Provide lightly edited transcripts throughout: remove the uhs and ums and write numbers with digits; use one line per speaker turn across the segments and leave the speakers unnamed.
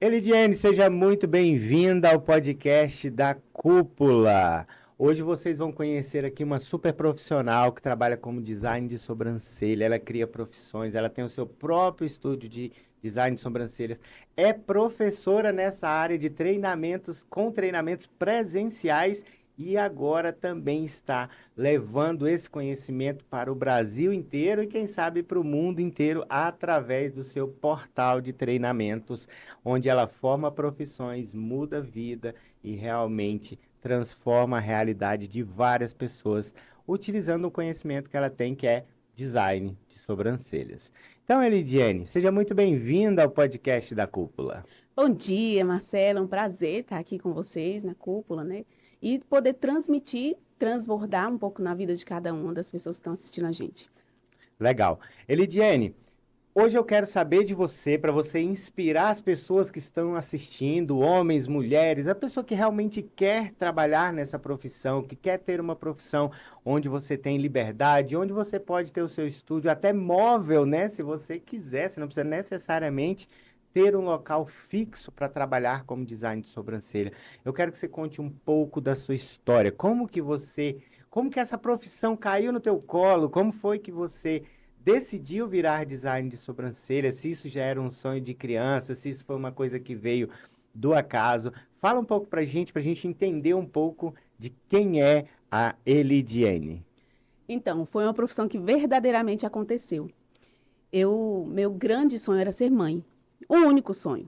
Elidiane, seja muito bem-vinda ao podcast da Cúpula. Hoje vocês vão conhecer aqui uma super profissional que trabalha como design de sobrancelha. Ela cria profissões, ela tem o seu próprio estúdio de design de sobrancelhas. É professora nessa área de treinamentos, com treinamentos presenciais e agora também está levando esse conhecimento para o Brasil inteiro e, quem sabe, para o mundo inteiro através do seu portal de treinamentos, onde ela forma profissões, muda a vida e realmente transforma a realidade de várias pessoas, utilizando o conhecimento que ela tem, que é design de sobrancelhas. Então, Elidiane, seja muito bem-vinda ao podcast da Cúpula.
Bom dia, Marcelo. É um prazer estar aqui com vocês na Cúpula, né? E poder transmitir, transbordar um pouco na vida de cada uma das pessoas que estão assistindo a gente.
Legal. Elidiane, hoje eu quero saber de você, para você inspirar as pessoas que estão assistindo, homens, mulheres, a pessoa que realmente quer trabalhar nessa profissão, que quer ter uma profissão onde você tem liberdade, onde você pode ter o seu estúdio até móvel, né? Se você quiser, você não precisa necessariamente ter um local fixo para trabalhar como design de sobrancelha. Eu quero que você conte um pouco da sua história. Como que essa profissão caiu no teu colo? Como foi que você decidiu virar design de sobrancelha? Se isso já era um sonho de criança, se isso foi uma coisa que veio do acaso. Fala um pouco pra gente entender um pouco de quem é a Elidiane.
Então, foi uma profissão que verdadeiramente aconteceu. Meu grande sonho era ser mãe. O único sonho.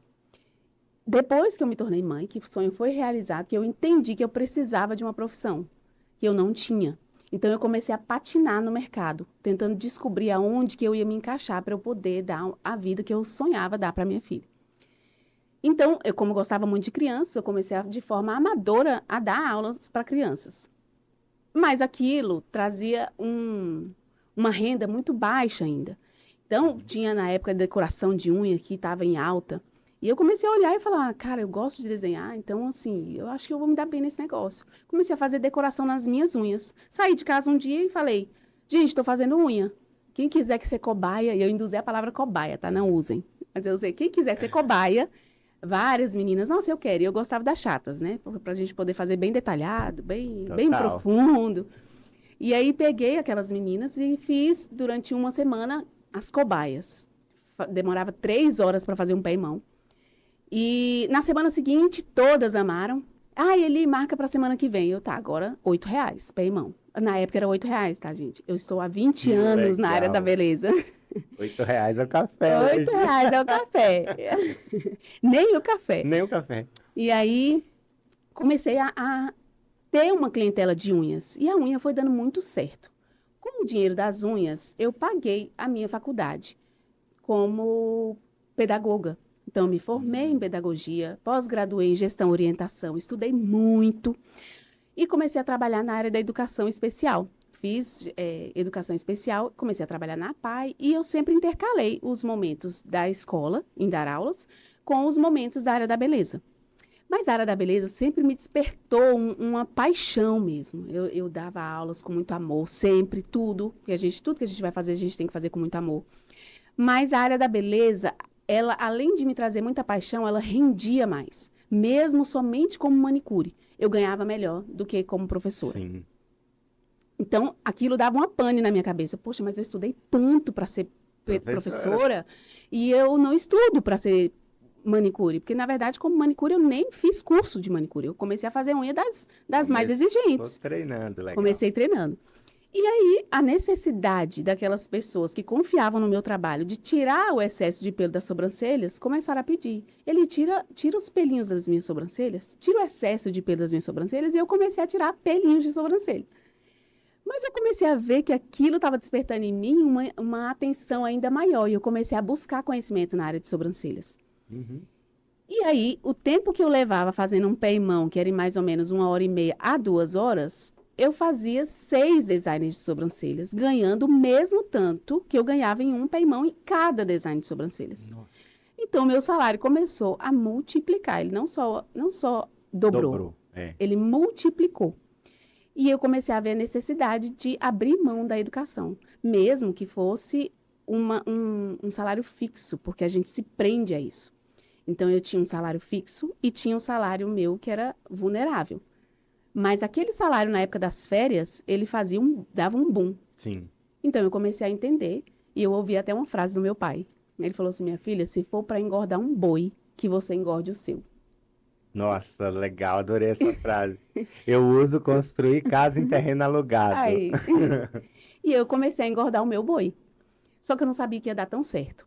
Depois que eu me tornei mãe, que o sonho foi realizado, que eu entendi que eu precisava de uma profissão que eu não tinha. Então, eu comecei a patinar no mercado, tentando descobrir aonde que eu ia me encaixar para eu poder dar a vida que eu sonhava dar para minha filha. Então, como gostava muito de crianças, eu comecei, de forma amadora, a dar aulas para crianças. Mas aquilo trazia uma renda muito baixa ainda. Então, tinha na época decoração de unha que estava em alta. E eu comecei a olhar e falar, cara, eu gosto de desenhar, então, assim, eu acho que eu vou me dar bem nesse negócio. Comecei a fazer decoração nas minhas unhas. Saí de casa um dia e falei, gente, estou fazendo unha. Quem quiser que ser cobaia, e eu induzi a palavra cobaia, tá? Não usem. Mas eu usei, quem quiser ser cobaia, várias meninas, nossa, eu quero. E eu gostava das chatas, né? Pra gente poder fazer bem detalhado, bem profundo. E aí peguei aquelas meninas e fiz durante uma semana as cobaias. Demorava 3 horas para fazer um pé e mão. E na semana seguinte, todas amaram. Ah, ele marca para a semana que vem. Tá, agora R$8, pé e mão. Na época era R$8, tá, gente? Eu estou há 20 anos na área da beleza.
R$8 é o café.
R$8 é o café. Nem o café.
Nem o café.
E aí, comecei a ter uma clientela de unhas. E a unha foi dando muito certo. Com o dinheiro das unhas, eu paguei a minha faculdade como pedagoga. Então, eu me formei em pedagogia, pós-graduei em gestão e orientação, estudei muito e comecei a trabalhar na área da educação especial. Fiz educação especial, comecei a trabalhar na APAE e eu sempre intercalei os momentos da escola, em dar aulas, com os momentos da área da beleza. Mas a área da beleza sempre me despertou uma paixão mesmo. Eu dava aulas com muito amor, sempre, tudo que a gente vai fazer, a gente tem que fazer com muito amor. Mas a área da beleza, ela, além de me trazer muita paixão, ela rendia mais. Mesmo somente como manicure, eu ganhava melhor do que como professora.
Sim.
Então, aquilo dava uma pane na minha cabeça. Poxa, mas eu estudei tanto para ser professora e eu não estudo para ser manicure, porque, na verdade, como manicure, eu nem fiz curso de manicure. Eu comecei a fazer unha das mais exigentes.
Treinando, legal.
Comecei treinando. E aí, a necessidade daquelas pessoas que confiavam no meu trabalho de tirar o excesso de pelo das sobrancelhas, começaram a pedir. Ele tira os pelinhos das minhas sobrancelhas, tira o excesso de pelo das minhas sobrancelhas, e eu comecei a tirar pelinhos de sobrancelha. Mas eu comecei a ver que aquilo estava despertando em mim uma atenção ainda maior, e eu comecei a buscar conhecimento na área de sobrancelhas.
Uhum.
E aí, o tempo que eu levava fazendo um pé e mão, que era em mais ou menos 1h30 a 2 horas, eu fazia 6 designs de sobrancelhas, ganhando o mesmo tanto que eu ganhava em um pé e mão em cada design de sobrancelhas.
Nossa.
Então, meu salário começou a multiplicar. Ele não só dobrou. Ele multiplicou. E eu comecei a ver a necessidade de abrir mão da educação, mesmo que fosse um salário fixo, porque a gente se prende a isso. Então, eu tinha um salário fixo e tinha um salário meu que era vulnerável. Mas aquele salário, na época das férias, ele dava um boom.
Sim.
Então, eu comecei a entender e eu ouvi até uma frase do meu pai. Ele falou assim, minha filha, se for para engordar um boi, que você engorde o seu.
Nossa, legal, adorei essa frase. Eu uso construir casa em terreno alugado.
Aí, e eu comecei a engordar o meu boi. Só que eu não sabia que ia dar tão certo.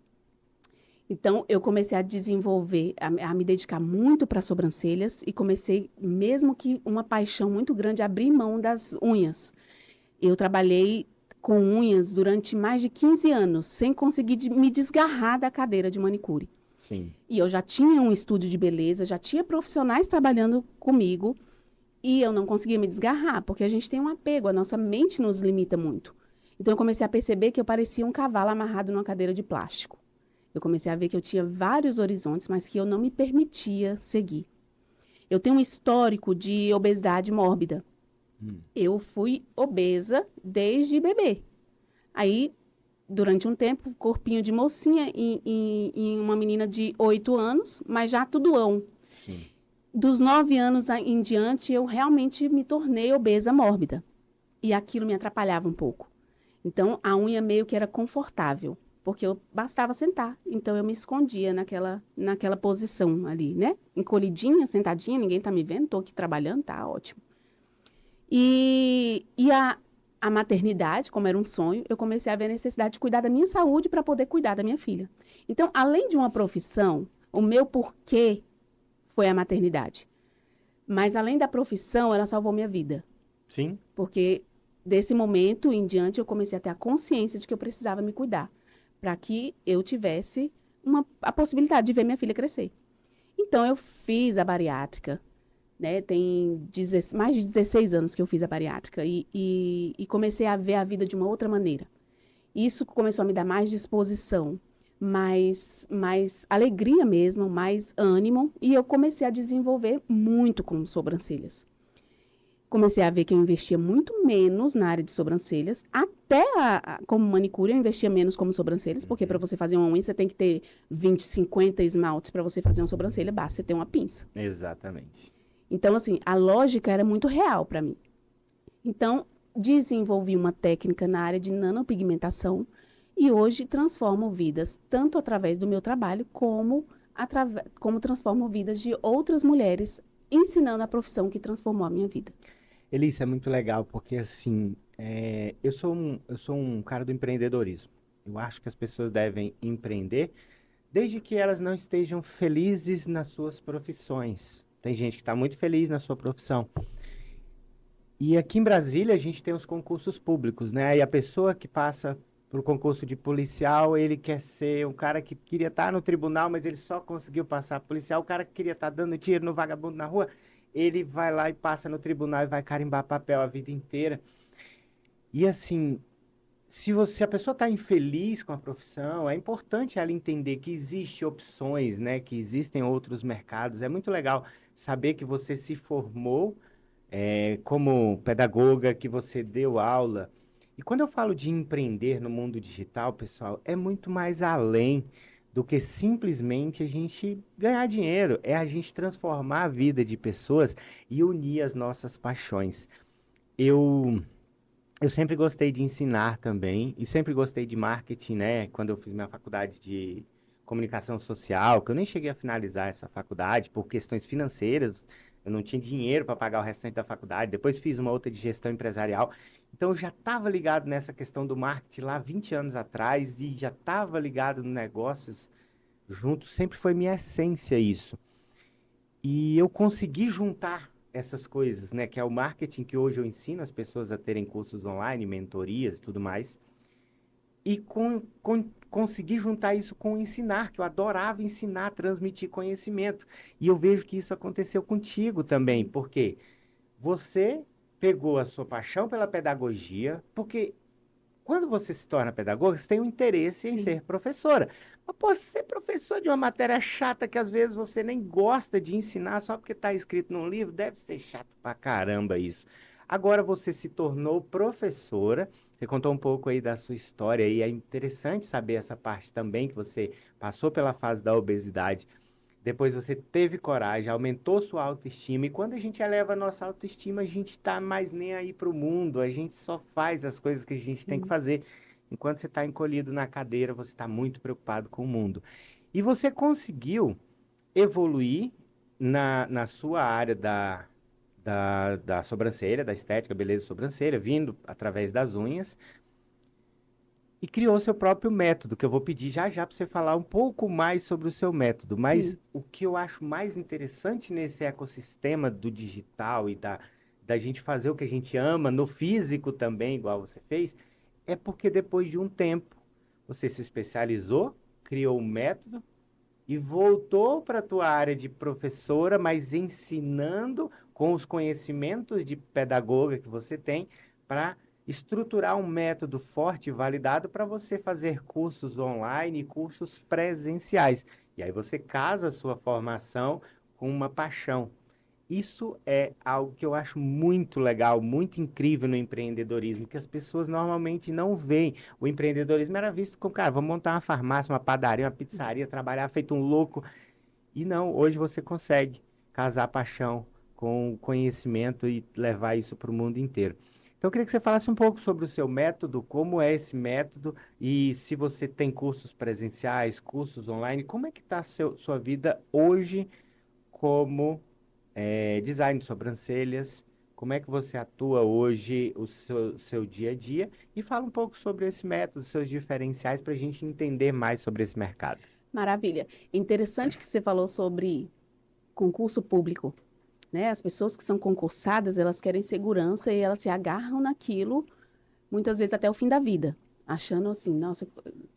Então, eu comecei a desenvolver, a me dedicar muito para sobrancelhas e comecei, mesmo que uma paixão muito grande, a abrir mão das unhas. Eu trabalhei com unhas durante mais de 15 anos, sem conseguir me desgarrar da cadeira de manicure.
Sim.
E eu já tinha um estúdio de beleza, já tinha profissionais trabalhando comigo e eu não conseguia me desgarrar, porque a gente tem um apego, a nossa mente nos limita muito. Então, eu comecei a perceber que eu parecia um cavalo amarrado numa cadeira de plástico. Eu comecei a ver que eu tinha vários horizontes, mas que eu não me permitia seguir. Eu tenho um histórico de obesidade mórbida. Eu fui obesa desde bebê. Aí, durante um tempo, corpinho de mocinha em uma menina de 8 anos, mas já tudoão.
Sim.
Dos 9 anos em diante, eu realmente me tornei obesa mórbida. E aquilo me atrapalhava um pouco. Então, a unha meio que era confortável, porque eu bastava sentar. Então, eu me escondia naquela posição ali, né? Encolhidinha, sentadinha, ninguém tá me vendo, tô aqui trabalhando, tá ótimo. E a maternidade, como era um sonho, eu comecei a ver a necessidade de cuidar da minha saúde para poder cuidar da minha filha. Então, além de uma profissão, o meu porquê foi a maternidade. Mas, além da profissão, ela salvou minha vida.
Sim.
Porque desse momento em diante eu comecei a ter a consciência de que eu precisava me cuidar, para que eu tivesse a possibilidade de ver minha filha crescer. Então eu fiz a bariátrica, né? Tem mais de 16 anos que eu fiz a bariátrica e comecei a ver a vida de uma outra maneira. Isso começou a me dar mais disposição, mais alegria mesmo, mais ânimo, e eu comecei a desenvolver muito com sobrancelhas. Comecei a ver que eu investia muito menos na área de sobrancelhas. Até como manicure, eu investia menos como sobrancelhas, porque para você fazer uma unha, você tem que ter 20, 50 esmaltes. Para você fazer uma sobrancelha, basta você ter uma pinça.
Exatamente.
Então, assim, a lógica era muito real para mim. Então, desenvolvi uma técnica na área de nanopigmentação e hoje transformo vidas, tanto através do meu trabalho, como transformo vidas de outras mulheres, ensinando a profissão que transformou a minha vida.
Elissa, é muito legal porque assim, eu sou um cara do empreendedorismo. Eu acho que as pessoas devem empreender desde que elas não estejam felizes nas suas profissões. Tem gente que está muito feliz na sua profissão. E aqui em Brasília a gente tem os concursos públicos, né? E a pessoa que passa para o concurso de policial, ele quer ser um cara que queria estar no tribunal, mas ele só conseguiu passar policial. O cara que queria estar dando tiro no vagabundo na rua, ele vai lá e passa no tribunal e vai carimbar papel a vida inteira. E assim, se a pessoa está infeliz com a profissão, é importante ela entender que existem opções, né? Que existem outros mercados. É muito legal saber que você se formou como pedagoga, que você deu aula. E quando eu falo de empreender no mundo digital, pessoal, é muito mais além do que simplesmente a gente ganhar dinheiro. É a gente transformar a vida de pessoas e unir as nossas paixões. Eu, eu sempre gostei de ensinar também e sempre gostei de marketing, né? Quando eu fiz minha faculdade de comunicação social, que eu nem cheguei a finalizar essa faculdade por questões financeiras, eu não tinha dinheiro para pagar o restante da faculdade. Depois fiz uma outra de gestão empresarial. Então eu já estava ligado nessa questão do marketing lá 20 anos atrás e já estava ligado no negócios junto, sempre foi minha essência isso. E eu consegui juntar essas coisas, né, que é o marketing que hoje eu ensino as pessoas a terem cursos online, mentorias e tudo mais. E conseguir juntar isso com ensinar, que eu adorava ensinar, transmitir conhecimento. E eu vejo que isso aconteceu contigo também, porque você pegou a sua paixão pela pedagogia, porque quando você se torna pedagoga, você tem um interesse em
Sim.
ser professora. Mas posso ser professor de uma matéria chata que às vezes você nem gosta de ensinar só porque está escrito num livro, deve ser chato pra caramba isso. Agora você se tornou professora, você contou um pouco aí da sua história e é interessante saber essa parte também, que você passou pela fase da obesidade Depois você teve coragem, aumentou sua autoestima. E quando a gente eleva a nossa autoestima, a gente tá mais nem aí pro mundo. A gente só faz as coisas que a gente tem que
Sim.
fazer. Enquanto você está encolhido na cadeira, você está muito preocupado com o mundo. E você conseguiu evoluir na sua área da sobrancelha, da estética, beleza, sobrancelha, vindo através das unhas, e criou seu próprio método, que eu vou pedir já já para você falar um pouco mais sobre o seu método. Mas
Sim.
o que eu acho mais interessante nesse ecossistema do digital e da gente fazer o que a gente ama, no físico também, igual você fez, é porque depois de um tempo você se especializou, criou um método e voltou para a tua área de professora, mas ensinando com os conhecimentos de pedagoga que você tem para estruturar um método forte e validado para você fazer cursos online e cursos presenciais. E aí você casa a sua formação com uma paixão. Isso é algo que eu acho muito legal, muito incrível no empreendedorismo, que as pessoas normalmente não veem. O empreendedorismo era visto como, cara, vamos montar uma farmácia, uma padaria, uma pizzaria, trabalhar feito um louco. E não, hoje você consegue casar a paixão com o conhecimento e levar isso para o mundo inteiro. Então, eu queria que você falasse um pouco sobre o seu método, como é esse método e se você tem cursos presenciais, cursos online, como é que está a sua vida hoje como design de sobrancelhas, como é que você atua hoje, o seu dia a dia, e fala um pouco sobre esse método, seus diferenciais, para a gente entender mais sobre esse mercado.
Maravilha. Interessante que você falou sobre concurso público, né? As pessoas que são concursadas, elas querem segurança e elas se agarram naquilo, muitas vezes até o fim da vida, achando assim, nossa,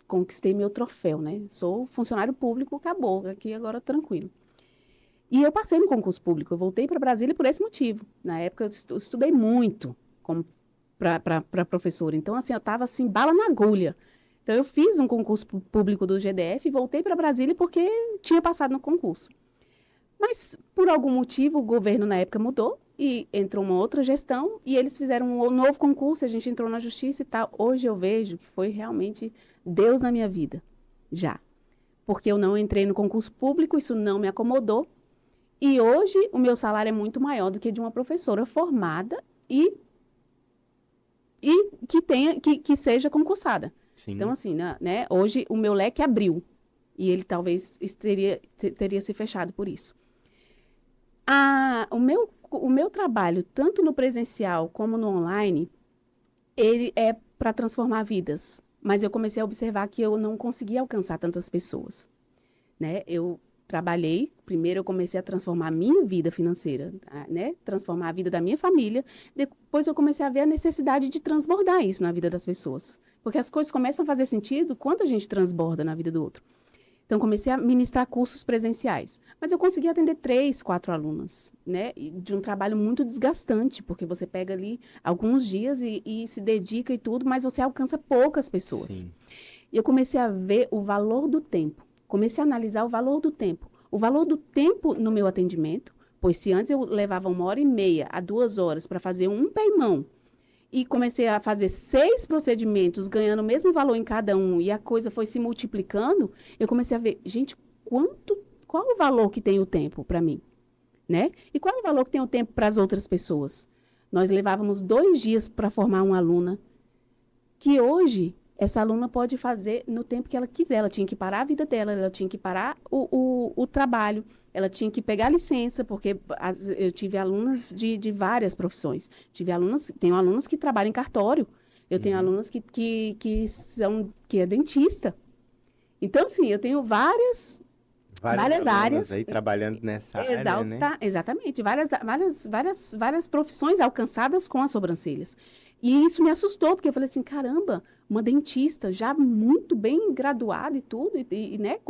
conquistei meu troféu, né? Sou funcionário público, acabou, aqui agora tranquilo. E eu passei no concurso público, eu voltei para Brasília por esse motivo. Na época eu estudei muito para professora, então assim, eu estava assim, bala na agulha. Então eu fiz um concurso público do GDF e voltei para Brasília porque tinha passado no concurso. Mas, por algum motivo, o governo na época mudou e entrou uma outra gestão e eles fizeram um novo concurso, a gente entrou na justiça e tal. Hoje eu vejo que foi realmente Deus na minha vida, já. Porque eu não entrei no concurso público, isso não me acomodou. E hoje o meu salário é muito maior do que de uma professora formada e que seja concursada.
Sim.
Então, assim, né, hoje o meu leque abriu e ele talvez teria se fechado por isso. O meu trabalho, tanto no presencial como no online, ele é para transformar vidas. Mas eu comecei a observar que eu não conseguia alcançar tantas pessoas, né? Eu primeiro eu comecei a transformar a minha vida financeira, né? Transformar a vida da minha família. Depois eu comecei a ver a necessidade de transbordar isso na vida das pessoas. Porque as coisas começam a fazer sentido quando a gente transborda na vida do outro. Então, comecei a ministrar cursos presenciais. Mas eu consegui atender 3, 4 alunas, né? De um trabalho muito desgastante, porque você pega ali alguns dias e se dedica e tudo, mas você alcança poucas pessoas.
Sim.
E eu comecei a ver o valor do tempo. Comecei a analisar o valor do tempo. O valor do tempo no meu atendimento, pois se antes eu levava 1h30 a 2 horas para fazer um pé e mão, e comecei a fazer 6 procedimentos, ganhando o mesmo valor em cada um, e a coisa foi se multiplicando, eu comecei a ver, gente, qual o valor que tem o tempo para mim, né? E qual o valor que tem o tempo para as outras pessoas? Nós levávamos 2 dias para formar uma aluna, que hoje essa aluna pode fazer no tempo que ela quiser. Ela tinha que parar a vida dela, ela tinha que parar o trabalho, ela tinha que pegar licença, porque eu tive alunas de várias profissões. Tenho alunas que trabalham em cartório, eu tenho alunas que é dentista. Então, assim, eu tenho várias áreas
aí trabalhando nessa área, né?
Exatamente, várias profissões alcançadas com as sobrancelhas. E isso me assustou, porque eu falei assim, caramba, uma dentista já muito bem graduada e tudo, né,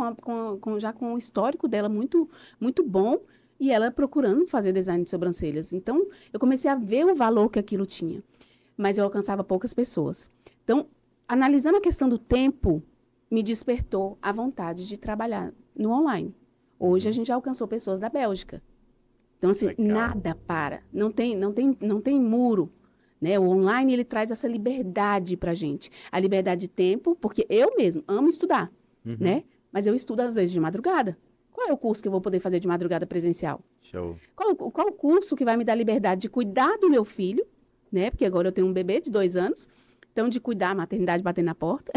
já com o histórico dela muito, muito bom, e ela procurando fazer design de sobrancelhas. Então, eu comecei a ver o valor que aquilo tinha, mas eu alcançava poucas pessoas. Então, analisando a questão do tempo, me despertou a vontade de trabalhar no online. Hoje a gente já alcançou pessoas da Bélgica. Então, assim,
Legal.
nada para. Não tem muro. Né? O online, ele traz essa liberdade para a gente. A liberdade de tempo, porque eu mesmo amo estudar, né? Mas eu estudo, às vezes, de madrugada. Qual é o curso que eu vou poder fazer de madrugada presencial?
Show.
Qual o curso que vai me dar liberdade de cuidar do meu filho, né? Porque agora eu tenho um bebê de 2 anos, então de cuidar, a maternidade batendo na porta,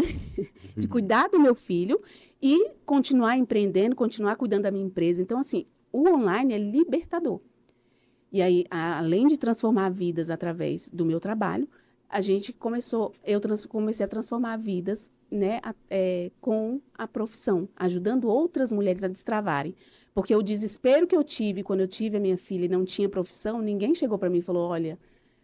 de cuidar do meu filho e continuar empreendendo, continuar cuidando da minha empresa. Então, assim, o online é libertador. E aí, além de transformar vidas através do meu trabalho, eu comecei a transformar vidas, né, com a profissão, ajudando outras mulheres a destravarem. Porque o desespero que eu tive quando eu tive a minha filha e não tinha profissão, ninguém chegou para mim e falou, olha,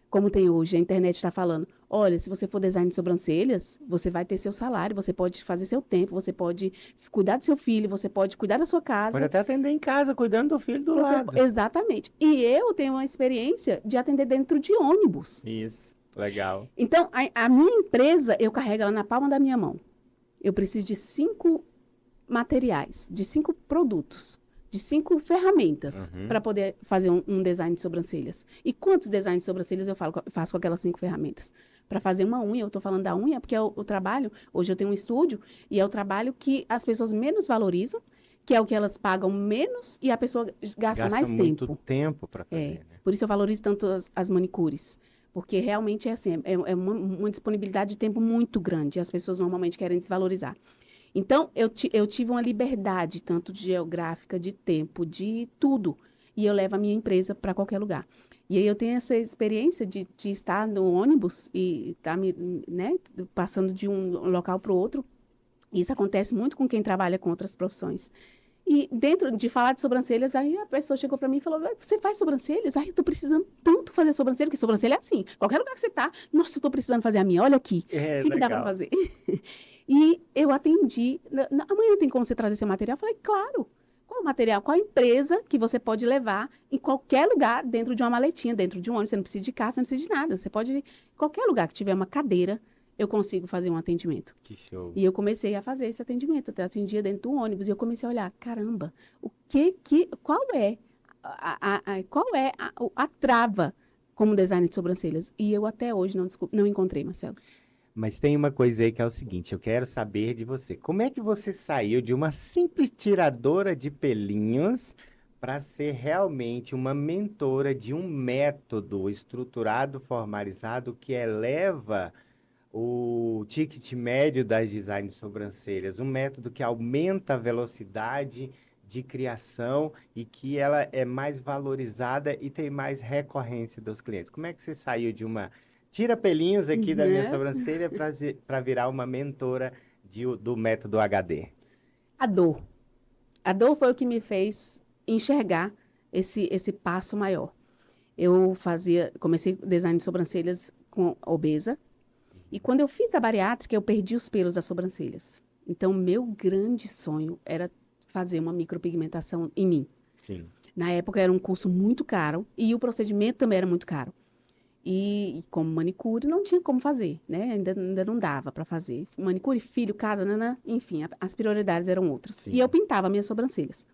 como tem hoje, a internet está falando, olha, se você for design de sobrancelhas, você vai ter seu salário, você pode fazer seu tempo, você pode cuidar do seu filho, você pode cuidar da sua casa.
Pode até atender em casa, cuidando do filho do lado.
Exatamente. E eu tenho uma experiência de atender dentro de ônibus.
Isso, legal.
Então, a minha empresa, eu carrego ela na palma da minha mão. Eu preciso de 5 materiais, de 5 produtos, de 5 ferramentas para poder fazer um design de sobrancelhas. E quantos designs de sobrancelhas eu faço com aquelas 5 ferramentas? Para fazer uma unha, eu estou falando da unha, porque é o trabalho, hoje eu tenho um estúdio, e é o trabalho que as pessoas menos valorizam, que é o que elas pagam menos e a pessoa gasta mais
muito
tempo.
tempo para fazer. Né?
Por isso eu valorizo tanto as manicures. Porque realmente é assim, é uma disponibilidade de tempo muito grande. E as pessoas normalmente querem desvalorizar. Então, eu tive uma liberdade, tanto de geográfica, de tempo, de tudo. E eu levo a minha empresa para qualquer lugar. E aí eu tenho essa experiência de estar no ônibus e estar né, passando de um local para o outro. Isso acontece muito com quem trabalha com outras profissões. E dentro de falar de sobrancelhas, aí a pessoa chegou para mim e falou, você faz sobrancelhas? Ai, eu tô precisando tanto fazer sobrancelha, porque sobrancelha é assim. Qualquer lugar que você tá, nossa, eu tô precisando fazer a minha, olha aqui. O que dá para fazer? E eu atendi, amanhã tem como você trazer seu material? Eu falei, claro. Qual o material? Qual a empresa que você pode levar em qualquer lugar, dentro de uma maletinha, dentro de um ônibus? Você não precisa de carro, você não precisa de nada. Você pode ir em qualquer lugar que tiver uma cadeira, eu consigo fazer um atendimento.
Que show.
E eu comecei a fazer esse atendimento. Eu atendia dentro do ônibus e eu comecei a olhar, caramba, qual é a trava como design de sobrancelhas? E eu até hoje não encontrei, Marcelo.
Mas tem uma coisa aí que é o seguinte, eu quero saber de você. Como é que você saiu de uma simples tiradora de pelinhos para ser realmente uma mentora de um método estruturado, formalizado, que eleva o ticket médio das design de sobrancelhas, um método que aumenta a velocidade de criação e que ela é mais valorizada e tem mais recorrência dos clientes. Como é que você saiu de uma tira pelinhos aqui da minha sobrancelha para virar uma mentora do método HD?
A dor. A dor foi o que me fez enxergar esse passo maior. Eu comecei design de sobrancelhas com obesa, e quando eu fiz a bariátrica, eu perdi os pelos das sobrancelhas. Então, meu grande sonho era fazer uma micropigmentação em mim.
Sim.
Na época, era um curso muito caro e o procedimento também era muito caro. E como manicure, não tinha como fazer, né? Ainda não dava para fazer. Manicure, filho, casa, enfim, as prioridades eram outras.
Sim.
E eu pintava minhas sobrancelhas.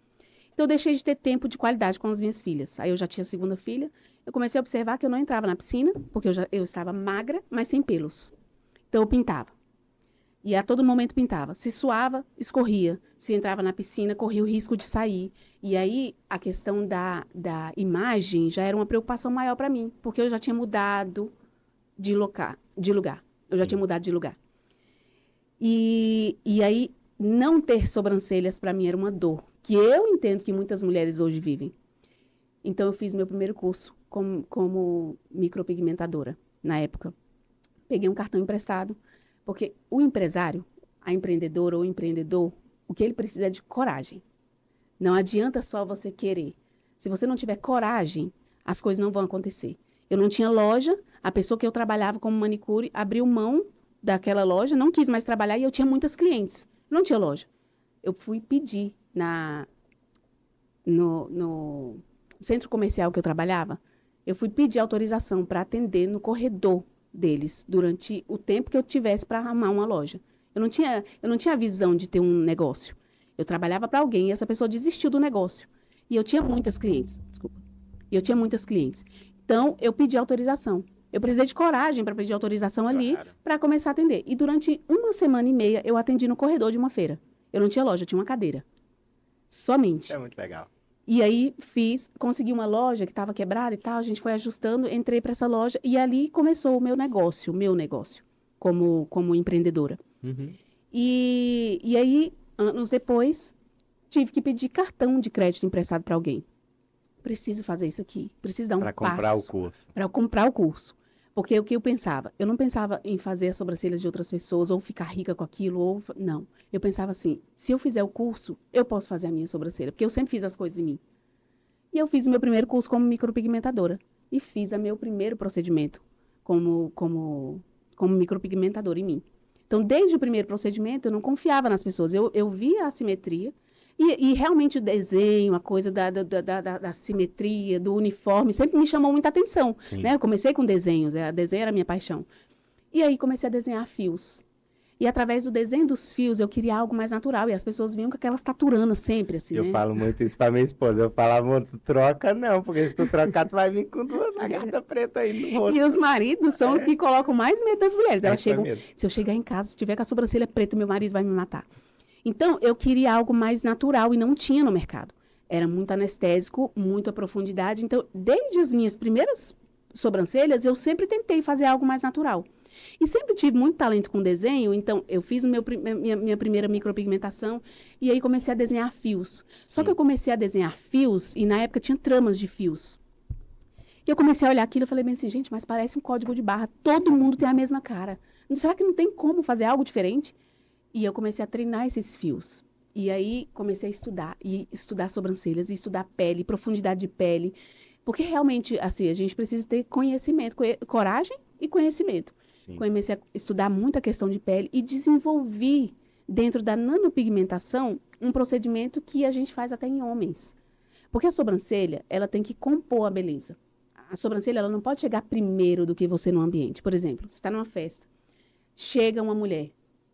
Então, eu deixei de ter tempo de qualidade com as minhas filhas. Aí, eu já tinha a segunda filha. Eu comecei a observar que eu não entrava na piscina, porque eu estava magra, mas sem pelos. Então, eu pintava. E a todo momento pintava. Se suava, escorria. Se entrava na piscina, corria o risco de sair. E aí, a questão da imagem já era uma preocupação maior para mim, porque eu já tinha mudado de lugar. Eu já tinha mudado de lugar. E aí, não ter sobrancelhas para mim era uma dor, que eu entendo que muitas mulheres hoje vivem. Então, eu fiz meu primeiro curso como micropigmentadora, na época. Peguei um cartão emprestado, porque o empresário, a empreendedora ou o empreendedor, o que ele precisa é de coragem. Não adianta só você querer. Se você não tiver coragem, as coisas não vão acontecer. Eu não tinha loja, a pessoa que eu trabalhava como manicure abriu mão daquela loja, não quis mais trabalhar e eu tinha muitas clientes. Não tinha loja. Eu fui pedir no centro comercial que eu trabalhava, eu fui pedir autorização para atender no corredor deles durante o tempo que eu tivesse para arrumar uma loja. Eu não tinha a visão de ter um negócio. Eu trabalhava para alguém e essa pessoa desistiu do negócio. E eu tinha muitas clientes, Então, eu pedi autorização. Eu precisei de coragem para pedir autorização ali para começar a atender. E durante 1 semana e meia, eu atendi no corredor de uma feira. Eu não tinha loja, eu tinha uma cadeira. Somente.
Isso é muito legal.
E aí consegui uma loja que estava quebrada e tal, a gente foi ajustando, entrei para essa loja e ali começou o meu negócio como empreendedora.
Uhum.
E aí, anos depois, tive que pedir cartão de crédito emprestado para alguém. Preciso fazer isso aqui, preciso dar um
Para comprar o
passo
curso.
para eu comprar o curso. Porque o que eu pensava? Eu não pensava em fazer as sobrancelhas de outras pessoas ou ficar rica com aquilo, não. Eu pensava assim, se eu fizer o curso, eu posso fazer a minha sobrancelha, porque eu sempre fiz as coisas em mim. E eu fiz o meu primeiro curso como micropigmentadora. E fiz o meu primeiro procedimento como micropigmentadora em mim. Então, desde o primeiro procedimento, eu não confiava nas pessoas. Eu via a simetria e realmente o desenho, a coisa da simetria, do uniforme, sempre me chamou muita atenção.
Sim.
Né? Eu comecei com desenhos, desenho era a minha paixão. E aí comecei a desenhar fios. E através do desenho dos fios, eu queria algo mais natural. E as pessoas vinham com aquelas taturanas sempre, assim,
Eu
né?
falo muito isso pra minha esposa. Eu falava, tu troca não, porque se tu trocar, tu vai vir com 2 lagartas pretas aí no rosto.
E os maridos são os que colocam mais medo das mulheres. Elas
Foi
chegam,
mesmo.
se eu chegar em casa, se tiver com a sobrancelha preta, meu marido vai me matar. Então, eu queria algo mais natural e não tinha no mercado. Era muito anestésico, muita profundidade. Então, desde as minhas primeiras sobrancelhas, eu sempre tentei fazer algo mais natural. E sempre tive muito talento com desenho, então eu fiz minha primeira micropigmentação e aí comecei a desenhar fios. Só que eu comecei a desenhar fios e na época tinha tramas de fios. E eu comecei a olhar aquilo e falei bem assim, gente, mas parece um código de barra, todo mundo tem a mesma cara. Será que não tem como fazer algo diferente? E eu comecei a treinar esses fios. E aí comecei a estudar sobrancelhas, e estudar pele, profundidade de pele. Porque realmente, assim, a gente precisa ter conhecimento, coragem e conhecimento.
Sim.
Comecei a estudar muita questão de pele e desenvolvi, dentro da nanopigmentação, um procedimento que a gente faz até em homens. Porque a sobrancelha, ela tem que compor a beleza. A sobrancelha, ela não pode chegar primeiro do que você no ambiente. Por exemplo, você está numa festa, chega uma mulher,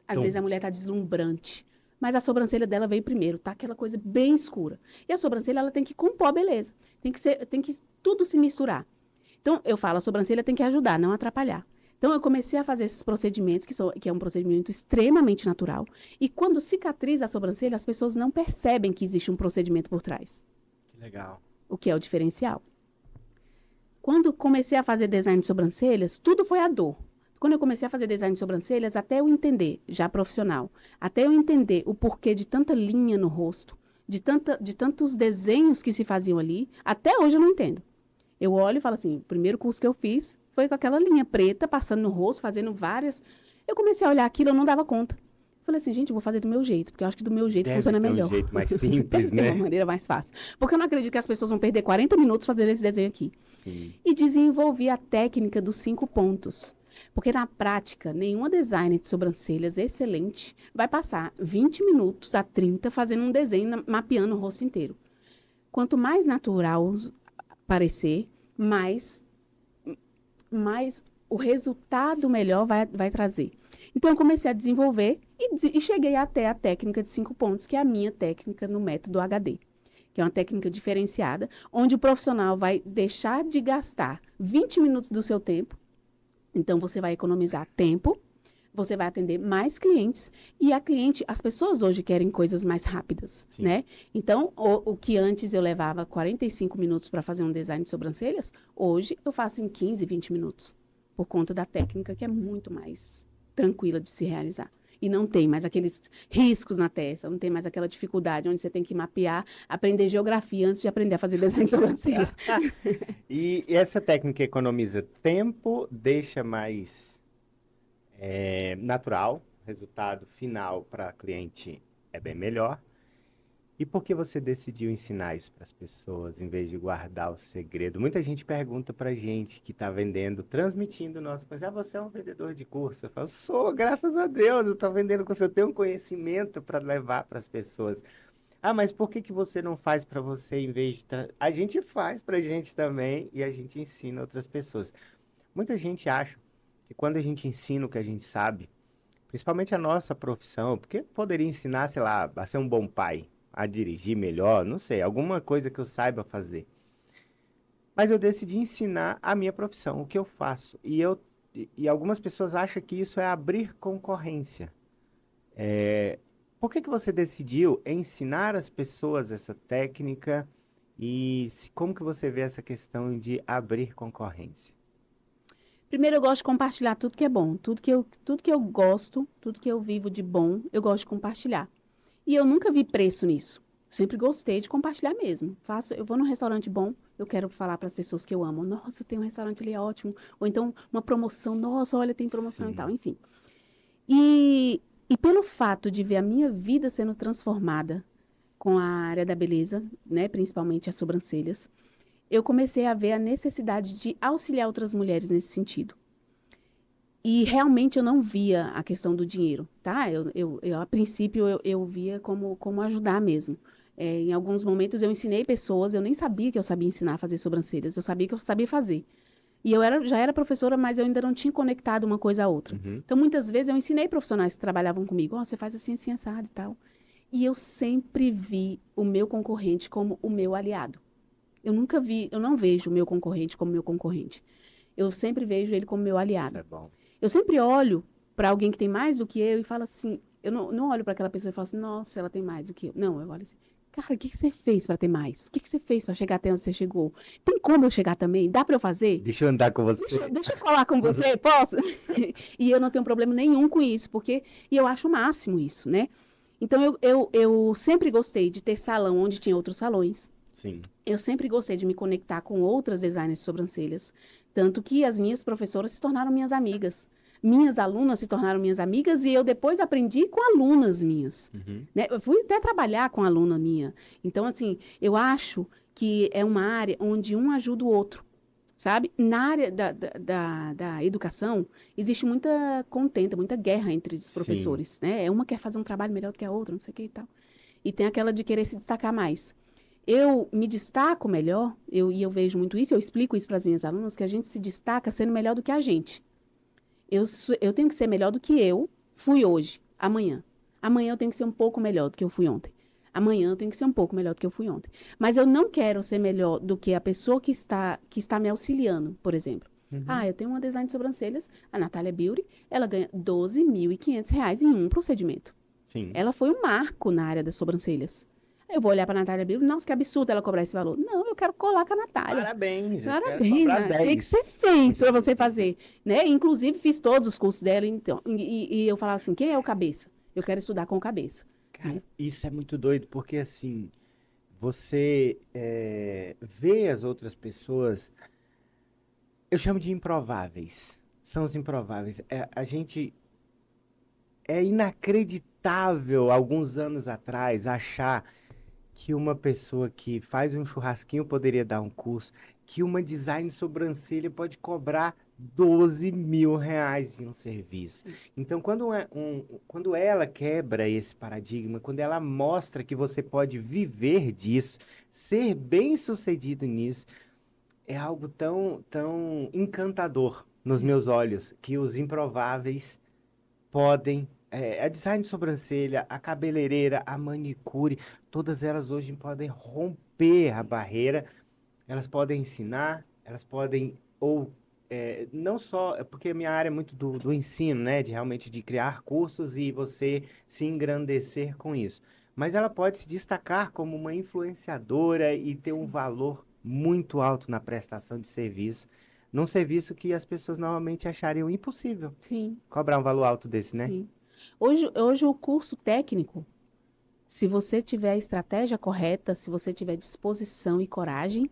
às vezes a mulher está deslumbrante, mas a sobrancelha dela veio primeiro, tá aquela coisa bem escura. E a sobrancelha, ela tem que compor a beleza. Tem que tudo se misturar. Então, eu falo, a sobrancelha tem que ajudar, não atrapalhar. Então, eu comecei a fazer esses procedimentos, que é um procedimento extremamente natural. E quando cicatriza a sobrancelha, as pessoas não percebem que existe um procedimento por trás.
Que legal.
O que é o diferencial. Quando comecei a fazer design de sobrancelhas, tudo foi a dor. Quando eu comecei a fazer design de sobrancelhas, até eu entender, já profissional, até eu entender o porquê de tanta linha no rosto, de tantos desenhos que se faziam ali, até hoje eu não entendo. Eu olho e falo assim, o primeiro curso que eu fiz foi com aquela linha preta, passando no rosto, fazendo várias. Eu comecei a olhar aquilo, eu não dava conta. Falei assim, gente, eu vou fazer do meu jeito, porque eu acho que do meu jeito funciona melhor.
Um jeito mais simples,
Tem
né?
uma maneira mais fácil. Porque eu não acredito que as pessoas vão perder 40 minutos fazendo esse desenho aqui.
Sim.
E desenvolvi a técnica dos 5 pontos. Porque na prática, nenhuma designer de sobrancelhas excelente vai passar 20 minutos a 30 fazendo um desenho, mapeando o rosto inteiro. Quanto mais natural parecer, mais o resultado melhor vai trazer. Então, eu comecei a desenvolver e cheguei até a técnica de 5 pontos, que é a minha técnica no método HD, que é uma técnica diferenciada, onde o profissional vai deixar de gastar 20 minutos do seu tempo. Então, você vai economizar tempo, você vai atender mais clientes e as pessoas hoje querem coisas mais rápidas,
Sim.
né? Então, o que antes eu levava 45 minutos para fazer um design de sobrancelhas, hoje eu faço em 15, 20 minutos, por conta da técnica que é muito mais tranquila de se realizar. E não tem mais aqueles riscos na testa, não tem mais aquela dificuldade onde você tem que mapear, aprender geografia antes de aprender a fazer design de sobrancelhas.
E essa técnica economiza tempo, deixa mais natural, resultado final para cliente é bem melhor. E por que você decidiu ensinar isso para as pessoas, em vez de guardar o segredo? Muita gente pergunta para gente que está vendendo, transmitindo o nosso conhecimento. Você é um vendedor de curso? Eu falo, sou, graças a Deus, eu estou vendendo curso, eu tenho um conhecimento para levar para as pessoas. Ah, mas por que você não faz para você em vez de... A gente faz para a gente também e a gente ensina outras pessoas. Muita gente acha que quando a gente ensina o que a gente sabe, principalmente a nossa profissão, porque poderia ensinar, sei lá, a ser um bom pai, a dirigir melhor, não sei, alguma coisa que eu saiba fazer. Mas eu decidi ensinar a minha profissão, o que eu faço. E algumas pessoas acham que isso é abrir concorrência. Por que que você decidiu ensinar as pessoas essa técnica e como que você vê essa questão de abrir concorrência?
Primeiro, eu gosto de compartilhar tudo que é bom. Tudo que eu gosto, tudo que eu vivo de bom, eu gosto de compartilhar. E eu nunca vi preço nisso. Sempre gostei de compartilhar mesmo. Eu vou num restaurante bom, eu quero falar para as pessoas que eu amo. Nossa, tem um restaurante ali, é ótimo. Ou então, uma promoção. Nossa, olha, tem promoção e
Sim.
tal. Enfim. E pelo fato de ver a minha vida sendo transformada com a área da beleza, né, principalmente as sobrancelhas, eu comecei a ver a necessidade de auxiliar outras mulheres nesse sentido. E realmente eu não via a questão do dinheiro, tá? A princípio, eu via como ajudar mesmo. Em alguns momentos eu ensinei pessoas, eu nem sabia que eu sabia ensinar a fazer sobrancelhas, eu sabia que eu sabia fazer. E já era professora, mas eu ainda não tinha conectado uma coisa à outra.
Uhum.
Então, muitas vezes eu ensinei profissionais que trabalhavam comigo, você faz assim, assim, assado e tal. E eu sempre vi o meu concorrente como o meu aliado. Eu não vejo o meu concorrente como meu concorrente. Eu sempre vejo ele como meu
Isso
aliado.
é bom.
Eu sempre olho para alguém que tem mais do que eu e falo assim, eu não olho para aquela pessoa e falo assim, nossa, ela tem mais do que eu. Não, eu olho assim, cara, o que que você fez para ter mais? O que que você fez para chegar até onde você chegou? Tem como eu chegar também? Dá para eu fazer?
Deixa eu andar com você.
Deixa eu falar com você, posso? E eu não tenho problema nenhum com isso, e eu acho o máximo isso, né? Então, eu sempre gostei de ter salão onde tinha outros salões.
Sim.
Eu sempre gostei de me conectar com outras designers de sobrancelhas. Tanto que as minhas professoras se tornaram minhas amigas. Minhas alunas se tornaram minhas amigas e eu depois aprendi com alunas minhas.
Uhum.
Né? Eu fui até trabalhar com aluna minha. Então, assim, eu acho que é uma área onde um ajuda o outro. Sabe? Na área da educação, existe muita contenda, muita guerra entre os
Sim.
professores, né? Uma quer fazer um trabalho melhor do que a outra, não sei o que e tal. E tem aquela de querer se destacar mais. Eu me destaco melhor, e eu vejo muito isso, eu explico isso para as minhas alunas, que a gente se destaca sendo melhor do que a gente. Eu tenho que ser melhor do que eu fui hoje, amanhã. Amanhã eu tenho que ser um pouco melhor do que eu fui ontem. Amanhã eu tenho que ser um pouco melhor do que eu fui ontem. Mas eu não quero ser melhor do que a pessoa que está me auxiliando, por exemplo.
Uhum.
Eu tenho uma design de sobrancelhas, a Natália Beauty, ela ganha R$ 12.500 em um procedimento.
Sim.
Ela foi um marco na área das sobrancelhas. Eu vou olhar para a Natália Beauty, nossa, que absurdo ela cobrar esse valor. Não, eu quero colar com a Natália.
Parabéns. Eu quero
Parabéns,
cobrar
né? O que
10.
você fez para você fazer? Né? Inclusive, fiz todos os cursos dela, então, e eu falava assim, quem é o cabeça? Eu quero estudar com o cabeça.
Cara, isso é muito doido, porque assim, você vê as outras pessoas, eu chamo de improváveis. São os improváveis. É inacreditável, alguns anos atrás, achar que uma pessoa que faz um churrasquinho poderia dar um curso, que uma design de sobrancelha pode cobrar R$ 12.000 em um serviço. Então, quando ela quebra esse paradigma, quando ela mostra que você pode viver disso, ser bem-sucedido nisso, é algo tão encantador nos meus olhos, que os improváveis podem. A design de sobrancelha, a cabeleireira, a manicure, todas elas hoje podem romper a barreira, elas podem ensinar, elas podem, ou não só, porque a minha área é muito do ensino, né? De realmente de criar cursos e você se engrandecer com isso. Mas ela pode se destacar como uma influenciadora e ter um
Sim.
valor muito alto na prestação de serviço, num serviço que as pessoas normalmente achariam impossível
Sim,
cobrar um valor alto desse, né?
sim. Hoje o curso técnico, se você tiver a estratégia correta, se você tiver disposição e coragem,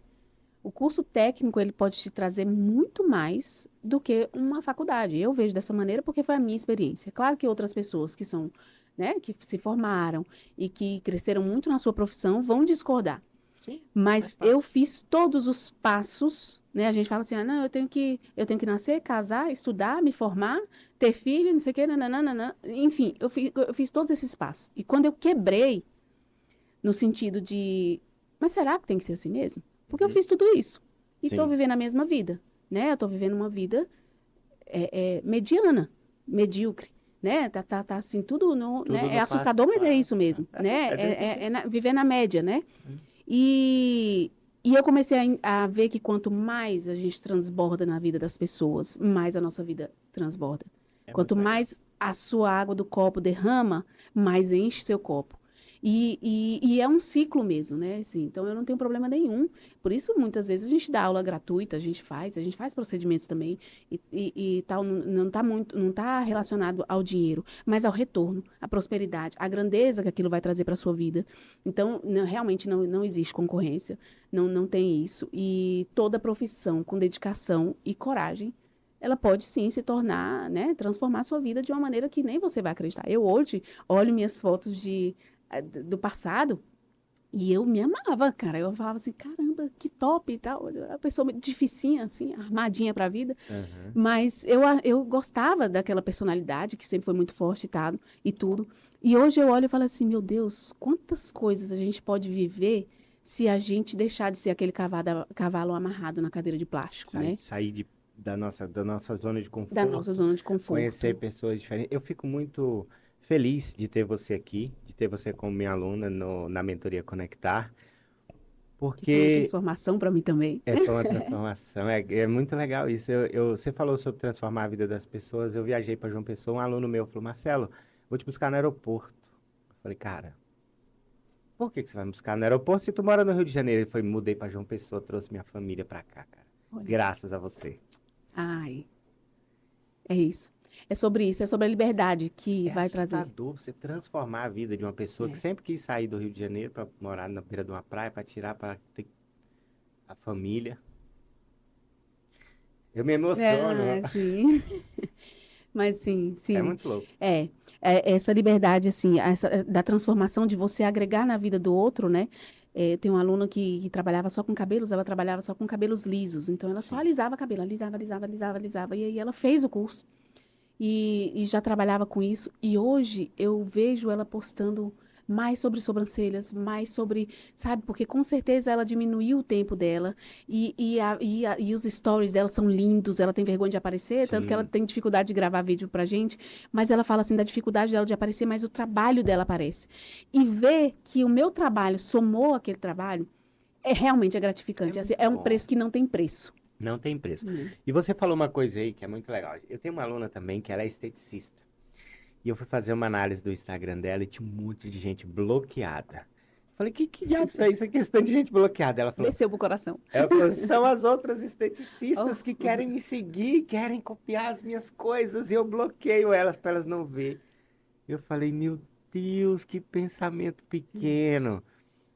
o curso técnico ele pode te trazer muito mais do que uma faculdade. Eu vejo dessa maneira porque foi a minha experiência. Claro que outras pessoas que são, né, que se formaram e que cresceram muito na sua profissão vão discordar.
Sim.
Mas eu fiz todos os passos, né? A gente fala assim, não, eu tenho que nascer, casar, estudar, me formar, ter filho, não sei o quê, nananana. Enfim, eu fiz todos esses passos. E quando eu quebrei, no sentido de, mas será que tem que ser assim mesmo? Porque eu fiz tudo isso. E estou
Sim.
vivendo a mesma vida, né? Eu estou vivendo uma vida mediana, medíocre. Né? Tá assim, tudo,
Tudo
né? É
no
assustador, mas é isso mesmo,
É
né?
desse jeito.
Viver na média, né? E eu comecei a ver que quanto mais a gente transborda na vida das pessoas, mais a nossa vida transborda.
É
Quanto
muito legal.
mais a sua água do copo derrama, mais enche seu copo. E é um ciclo mesmo, né? Assim, então, eu não tenho problema nenhum. Por isso, muitas vezes, a gente dá aula gratuita, a gente faz procedimentos também, e tal, não está muito, não tá relacionado ao dinheiro, mas ao retorno, à prosperidade, à grandeza que aquilo vai trazer para a sua vida. Então, realmente não existe concorrência, não tem isso. E toda profissão com dedicação e coragem, ela pode sim se tornar, né, transformar a sua vida de uma maneira que nem você vai acreditar. Eu hoje olho minhas fotos do passado e eu me amava, cara. Eu falava assim, caramba, que top e tal. Eu era uma pessoa muito dificinha, assim, armadinha pra vida.
Aham.
Mas eu gostava daquela personalidade que sempre foi muito forte e tal, e tudo. E hoje eu olho e falo assim, meu Deus, quantas coisas a gente pode viver se a gente deixar de ser aquele cavalo amarrado na cadeira de plástico, né?
Sair da nossa zona de
Da nossa
conforto,
zona de
conhecer
conforto.
pessoas diferentes. Eu fico muito feliz de ter você aqui, de ter você como minha aluna na Mentoria Conectar,
Que foi uma
porque
transformação para mim também.
foi uma transformação. É muito legal isso. Você falou sobre transformar a vida das pessoas. Eu viajei para João Pessoa, um aluno meu falou, Marcelo, vou te buscar no aeroporto. Eu falei, cara, por que você vai me buscar no aeroporto se tu mora no Rio de Janeiro? Ele foi, mudei para João Pessoa, trouxe minha família para cá, cara.
Olha,
Graças a você.
ai, é isso. É sobre isso, é sobre a liberdade que
É
vai trazer.
assustador você transformar a vida de uma pessoa que
É.
sempre quis sair do Rio de Janeiro para morar na beira de uma praia, para tirar para ter a família. Eu me emociono.
É, sim. Mas sim,
É
sim.
muito louco.
É, essa liberdade, assim, da transformação de você agregar na vida do outro, né? Tem uma aluna que trabalhava só com cabelos, ela trabalhava só com cabelos lisos. Então, ela só
Sim.
alisava cabelo, alisava, alisava, alisava, alisava. E aí ela fez o curso e já trabalhava com isso. E hoje eu vejo ela postando mais sobre sobrancelhas, mais sobre, sabe? Porque com certeza ela diminuiu o tempo dela e os stories dela são lindos, ela tem vergonha de aparecer, tanto que ela
Sim.
tem dificuldade de gravar vídeo pra gente, mas ela fala assim da dificuldade dela de aparecer, mas o trabalho dela aparece. E ver que o meu trabalho somou aquele trabalho realmente é
É
gratificante. Assim,
muito
é um
bom.
preço que não tem preço.
Não tem preço.
Né?
E você falou uma coisa aí que é muito legal. Eu tenho uma aluna também que ela é esteticista. E eu fui fazer uma análise do Instagram dela e tinha um monte de gente bloqueada. Falei, que diabos é isso? É questão de gente bloqueada.
Desceu pro coração.
Ela falou, são as outras
Oh,
esteticistas que querem me seguir, querem copiar as minhas coisas e eu bloqueio elas para elas não ver. Eu falei, meu Deus, que pensamento pequeno.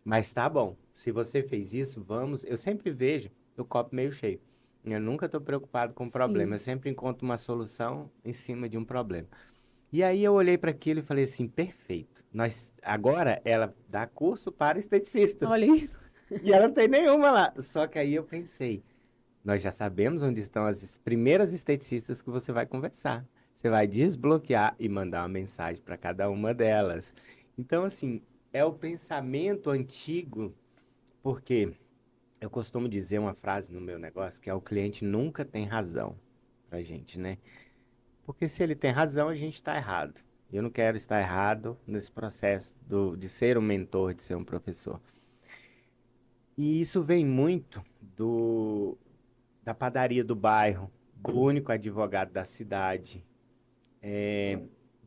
Mas tá bom, se você fez isso, vamos. Eu sempre vejo o copo meio cheio. Eu nunca estou preocupado com o problema. Eu
sim.
sempre encontro uma solução em cima de um problema. E aí eu olhei para aquilo e falei assim, perfeito. Agora ela dá curso para esteticistas.
Olha isso.
E ela não tem nenhuma lá. Só que aí eu pensei, nós já sabemos onde estão as primeiras esteticistas que você vai conversar. Você vai desbloquear e mandar uma mensagem para cada uma delas. Então, assim, é o pensamento antigo, porque eu costumo dizer uma frase no meu negócio que é o cliente nunca tem razão pra gente, né? Porque se ele tem razão, a gente está errado. Eu não quero estar errado nesse processo de ser um mentor, de ser um professor. E isso vem muito da padaria do bairro, do único advogado da cidade.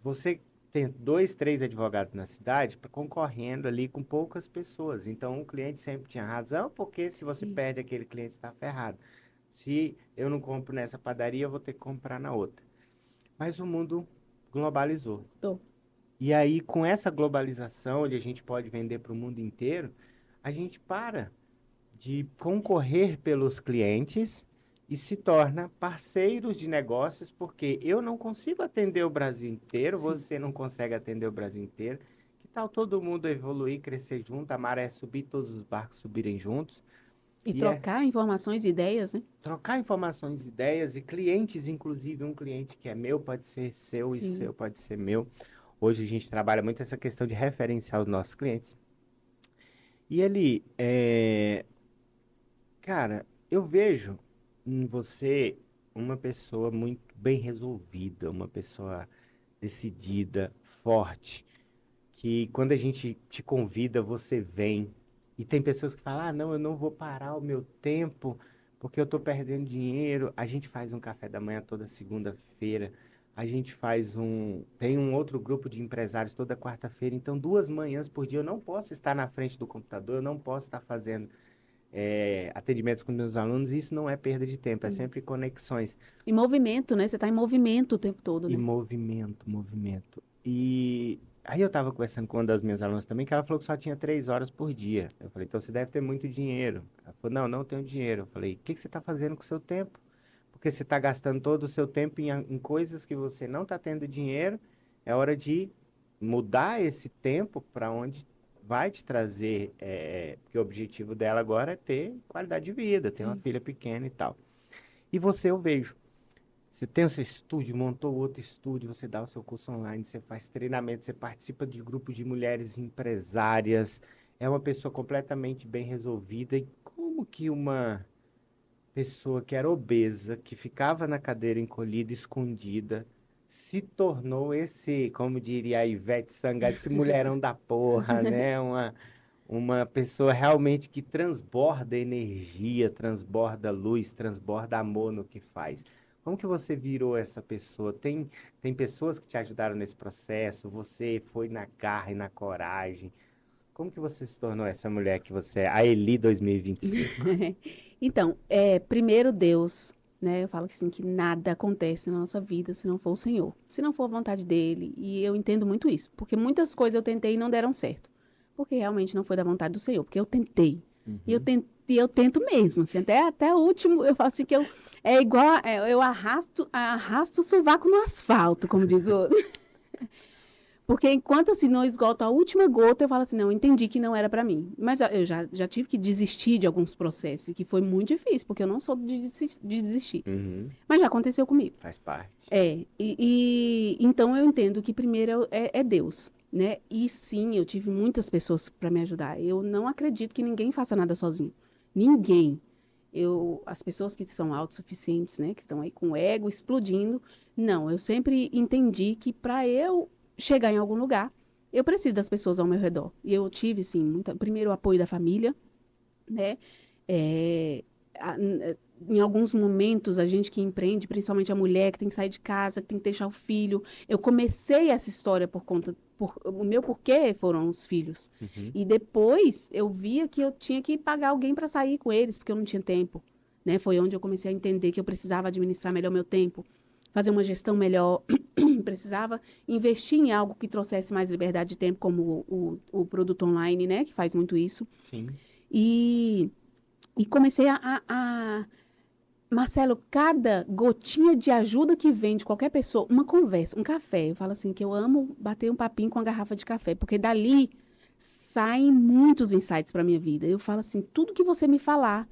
Você tem dois, três advogados na cidade concorrendo ali com poucas pessoas. Então, o cliente sempre tinha razão, porque se você
Sim.
perde aquele cliente, está ferrado. Se eu não compro nessa padaria, eu vou ter que comprar na outra. Mas o mundo globalizou.
Tô.
E aí, com essa globalização, onde a gente pode vender para o mundo inteiro, a gente para de concorrer pelos clientes e se torna parceiros de negócios, porque eu não consigo atender o Brasil inteiro,
Sim.
você não consegue atender o Brasil inteiro. Que tal todo mundo evoluir, crescer junto, a maré subir, todos os barcos subirem juntos?
E
E é
trocar informações e ideias, né?
trocar informações, ideias e clientes, inclusive um cliente que é meu pode ser seu e
Sim.
seu pode ser meu. Hoje a gente trabalha muito essa questão de referenciar os nossos clientes. E ele, cara, eu vejo em você uma pessoa muito bem resolvida, uma pessoa decidida, forte, que quando a gente te convida, você vem. E tem pessoas que falam: ah, não, eu não vou parar o meu tempo porque eu tô perdendo dinheiro. A gente faz um café da manhã toda segunda-feira a gente tem um outro grupo de empresários toda quarta-feira, então 2 manhãs por dia eu não posso estar na frente do computador, eu não posso estar fazendo atendimentos com meus alunos, isso não é perda de tempo, é sempre conexões.
E movimento, né? Você está em movimento o tempo todo,
E
né?
movimento. E aí eu estava conversando com uma das minhas alunas também, que ela falou que só tinha 3 horas por dia. Eu falei, então você deve ter muito dinheiro. Ela falou, não, não tenho dinheiro. Eu falei, o que que você está fazendo com o seu tempo? Porque você está gastando todo o seu tempo em coisas que você não está tendo dinheiro. É hora de mudar esse tempo para onde vai te trazer, porque o objetivo dela agora é ter qualidade de vida, ter uma
Sim.
filha pequena e tal. E você, eu vejo, você tem o seu estúdio, montou outro estúdio, você dá o seu curso online, você faz treinamento, você participa de grupos de mulheres empresárias, é uma pessoa completamente bem resolvida. E como que uma pessoa que era obesa, que ficava na cadeira encolhida, escondida, se tornou esse, como diria a Ivete Sangalo, esse mulherão da porra, né? Uma pessoa realmente que transborda energia, transborda luz, transborda amor no que faz. Como que você virou essa pessoa? Tem pessoas que te ajudaram nesse processo? Você foi na garra e na coragem? Como que você se tornou essa mulher que você é? A Eli 2025.
Então, primeiro Deus, né? Eu falo que assim, que nada acontece na nossa vida se não for o Senhor, se não for a vontade dele. E eu entendo muito isso, porque muitas coisas eu tentei e não deram certo, porque realmente não foi da vontade do Senhor, porque eu tentei.
Uhum.
E eu tento mesmo, assim, até o último, eu falo assim que é igual, eu arrasto o sovaco no asfalto, como diz o outro. Porque enquanto assim não esgoto a última gota, eu falo assim, não, eu entendi que não era para mim. Mas eu já tive que desistir de alguns processos, que foi muito difícil, porque eu não sou de desistir.
Uhum.
Mas já aconteceu comigo.
Faz parte.
Então eu entendo que primeiro é Deus, né? E sim, eu tive muitas pessoas para me ajudar. Eu não acredito que ninguém faça nada sozinho. Ninguém. As pessoas que são autossuficientes, né, que estão aí com o ego explodindo, não, eu sempre entendi que para eu chegar em algum lugar, eu preciso das pessoas ao meu redor. E eu tive, sim, primeiro o apoio da família, né? É, em alguns momentos, a gente que empreende, principalmente a mulher que tem que sair de casa, que tem que deixar o filho. Eu comecei essa história o meu porquê foram os filhos.
Uhum.
E depois eu via que eu tinha que pagar alguém para sair com eles, porque eu não tinha tempo. Né? Foi onde eu comecei a entender que eu precisava administrar melhor meu tempo, fazer uma gestão melhor, precisava investir em algo que trouxesse mais liberdade de tempo, como o produto online, né? Que faz muito isso.
Sim.
E comecei Marcelo, cada gotinha de ajuda que vem de qualquer pessoa, uma conversa, um café. Eu falo assim que eu amo bater um papinho com a garrafa de café, porque dali saem muitos insights para minha vida. Eu falo assim, tudo que você me falar,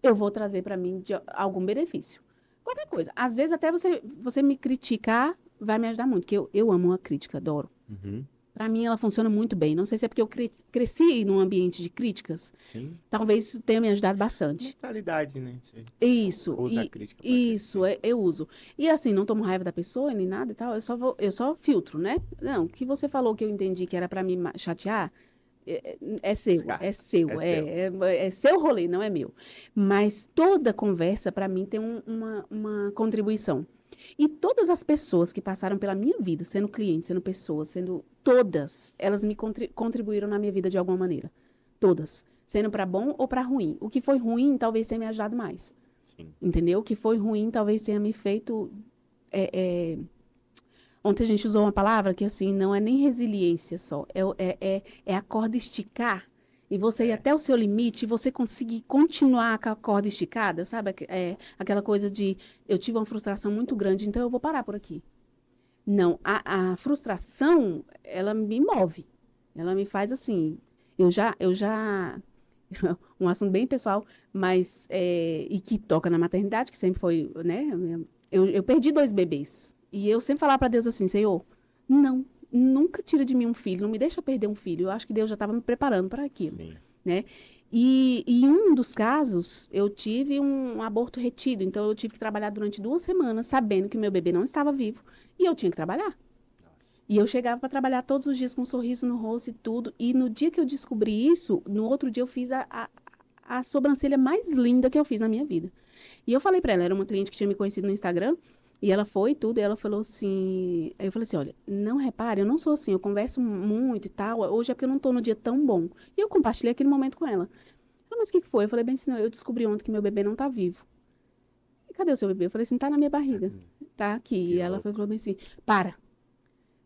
eu vou trazer para mim de algum benefício. Qualquer coisa. Às vezes até você me criticar vai me ajudar muito, porque eu amo a crítica, adoro.
Uhum.
Para mim, ela funciona muito bem. Não sei se é porque eu cresci num ambiente de críticas.
Sim.
Talvez isso tenha me ajudado bastante.
Mentalidade, né? Você
Isso.
usa a crítica pra
Isso,
crescer.
eu uso. E assim, não tomo raiva da pessoa nem nada e tal. Eu só filtro, né? Não, o que você falou que eu entendi que era para me chatear, é seu,
Descarta.
é seu,
É seu.
é seu rolê, não é meu. Mas toda conversa, para mim, tem uma contribuição. E todas as pessoas que passaram pela minha vida, sendo clientes, sendo pessoas, sendo todas, elas me contribuíram na minha vida de alguma maneira. Todas. Sendo para bom ou para ruim. O que foi ruim, talvez tenha me ajudado mais.
Sim.
Entendeu? O que foi ruim, talvez tenha me feito... Ontem a gente usou uma palavra que, assim, não é nem resiliência só. É a corda esticar. E você ir até o seu limite e você conseguir continuar com a corda esticada, sabe? Aquela coisa de, eu tive uma frustração muito grande, então eu vou parar por aqui. Não, a frustração, ela me move. Ela me faz assim, um assunto bem pessoal, mas, e que toca na maternidade, que sempre foi, né? Eu perdi 2 bebês. E eu sempre falava para Deus assim, Senhor, não, nunca tira de mim um filho, não me deixa perder um filho. Eu acho que Deus já estava me preparando para aquilo,
Sim.
né? E em um dos casos, eu tive um aborto retido. Então, eu tive que trabalhar durante 2 semanas, sabendo que meu bebê não estava vivo. E eu tinha que trabalhar.
Nossa.
E eu chegava para trabalhar todos os dias com um sorriso no rosto e tudo. E no dia que eu descobri isso, no outro dia eu fiz a sobrancelha mais linda que eu fiz na minha vida. E eu falei para ela, era uma cliente que tinha me conhecido no Instagram. E ela foi e tudo, e ela falou assim... Aí eu falei assim, olha, não repare, eu não sou assim, eu converso muito e tal, hoje é porque eu não tô no dia tão bom. E eu compartilhei aquele momento com ela. Ela, mas o que foi? Eu falei bem assim, não, eu descobri ontem que meu bebê não tá vivo. E cadê o seu bebê? Eu falei assim, tá na minha barriga, tá aqui.
Que
E ela
louco.
falou bem assim, para,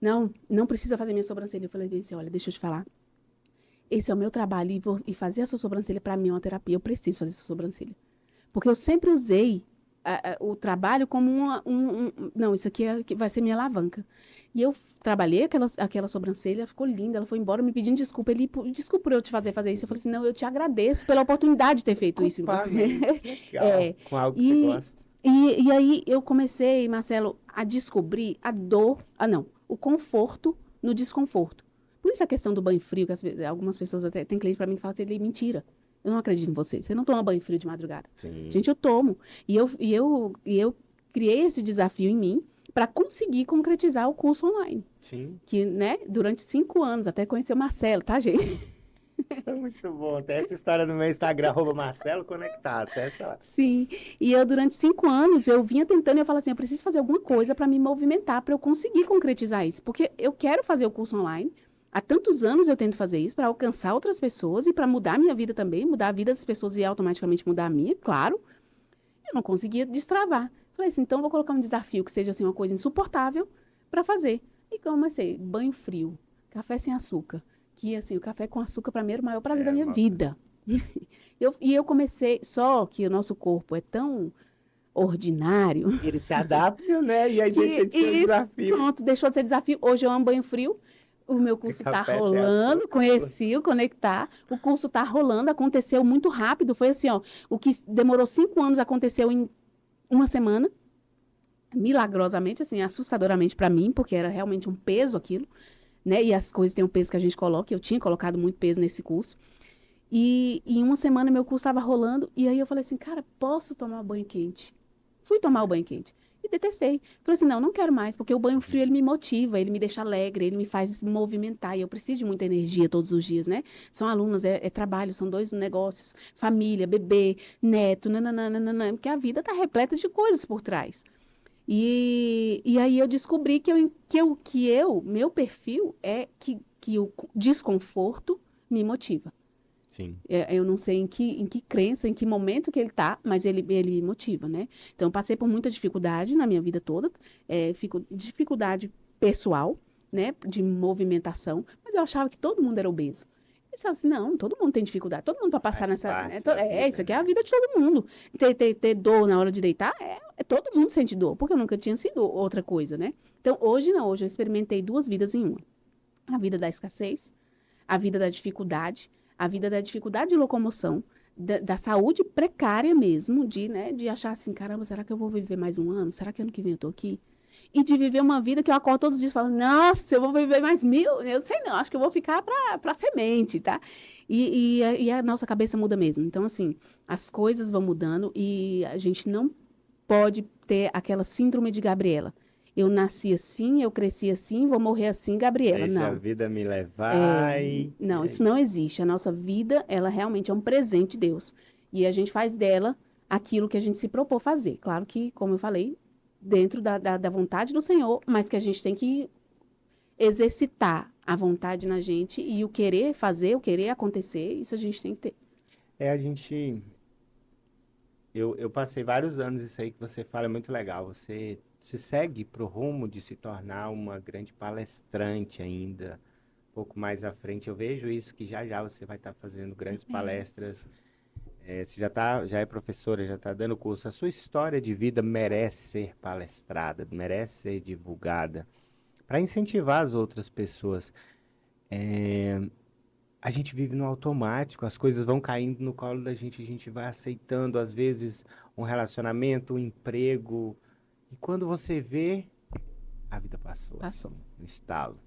não precisa fazer minha sobrancelha. Eu falei bem assim, olha, deixa eu te falar. Esse é o meu trabalho e fazer a sua sobrancelha para mim é uma terapia. Eu preciso fazer a sua sobrancelha. Porque eu sempre usei o trabalho como não, isso aqui que vai ser minha alavanca. E eu trabalhei aquela sobrancelha, ficou linda, ela foi embora me pedindo desculpa. Ele, desculpa por eu te fazer isso. Eu falei assim, não, eu te agradeço pela oportunidade de ter feito isso em você.
Legal. Com algo que você
E,
gosta.
e aí eu comecei, Marcelo, a descobrir a dor, o conforto no desconforto. Por isso a questão do banho frio, que algumas pessoas até, tem cliente para mim que fala assim, mentira, eu não acredito em você, você não toma banho frio de madrugada.
Sim.
Gente, eu tomo. E eu criei esse desafio em mim para conseguir concretizar o curso online.
Sim.
Que, né, durante 5 anos, até conhecer o Marcelo, tá, gente?
Muito bom. Tem essa história no meu Instagram, @Marcelo Conectar. Acessa lá.
Sim, e eu durante 5 anos, eu vinha tentando, eu falava assim, eu preciso fazer alguma coisa para me movimentar, para eu conseguir concretizar isso, porque eu quero fazer o curso online, há tantos anos eu tento fazer isso para alcançar outras pessoas e para mudar a minha vida também, mudar a vida das pessoas e automaticamente mudar a minha, claro, eu não conseguia destravar. Falei assim, então vou colocar um desafio que seja assim uma coisa insuportável para fazer. E comecei, banho frio, café sem açúcar, que assim, o café com açúcar para mim era o maior prazer da minha vida. E eu comecei, só que o nosso corpo é tão ordinário.
Ele se adapta, né? E aí deixa de ser um desafio.
Pronto, deixou de ser desafio. Hoje eu amo banho frio. O meu curso está rolando, conheci o Conectar. O curso está rolando, aconteceu muito rápido. Foi assim, ó, o que demorou 5 anos aconteceu em 1 semana. Milagrosamente, assim, assustadoramente para mim, porque era realmente um peso aquilo, né? E as coisas têm um peso que a gente coloca. Eu tinha colocado muito peso nesse curso. E em 1 semana meu curso estava rolando. E aí eu falei assim, cara, posso tomar banho quente? Fui tomar o banho quente. E detestei. Falei assim, não quero mais, porque o banho frio, ele me motiva, ele me deixa alegre, ele me faz movimentar. E eu preciso de muita energia todos os dias, né? São alunos, é trabalho, são 2 negócios, família, bebê, neto, nananana, porque a vida está repleta de coisas por trás. E aí eu descobri meu perfil é que o desconforto me motiva.
Sim.
Eu não sei em que crença, em que momento que ele está, mas ele me motiva, né? Então, eu passei por muita dificuldade na minha vida toda, dificuldade pessoal, né, de movimentação, mas eu achava que todo mundo era obeso. Eu pensava assim, não, todo mundo tem dificuldade, todo mundo para passar
Faz
nessa...
parte da vida,
isso aqui é a vida de todo mundo. Ter dor na hora de deitar, todo mundo sente dor, porque eu nunca tinha sido outra coisa, né? Então, hoje não, hoje eu experimentei 2 vidas em uma. A vida da escassez, a vida da dificuldade de locomoção, da saúde precária mesmo, de achar assim, caramba, será que eu vou viver mais 1 ano? Será que ano que vem eu tô aqui? E de viver uma vida que eu acordo todos os dias falando, nossa, eu vou viver mais 1000, eu sei não, acho que eu vou ficar pra semente, tá? E a nossa cabeça muda mesmo. Então, assim, as coisas vão mudando e a gente não pode ter aquela síndrome de Gabriela. Eu nasci assim, eu cresci assim, vou morrer assim, Gabriela.
Deixa a
Não.
vida me levar
Não, isso não existe. A nossa vida, ela realmente é um presente de Deus. E a gente faz dela aquilo que a gente se propôs fazer. Claro que, como eu falei, dentro da vontade do Senhor, mas que a gente tem que exercitar a vontade na gente e o querer fazer, o querer acontecer, isso a gente tem que ter.
A gente... Eu passei vários anos, isso aí que você fala é muito legal. Você se segue pro rumo de se tornar uma grande palestrante ainda, um pouco mais à frente. Eu vejo isso, que já você vai estar fazendo grandes palestras. Você já é professora, já está dando curso. A sua história de vida merece ser palestrada, merece ser divulgada, para incentivar as outras pessoas. A gente vive no automático, as coisas vão caindo no colo da gente, a gente vai aceitando, às vezes, um relacionamento, um emprego. E quando você vê, a vida passou.
Passou.
Assim, no estalo.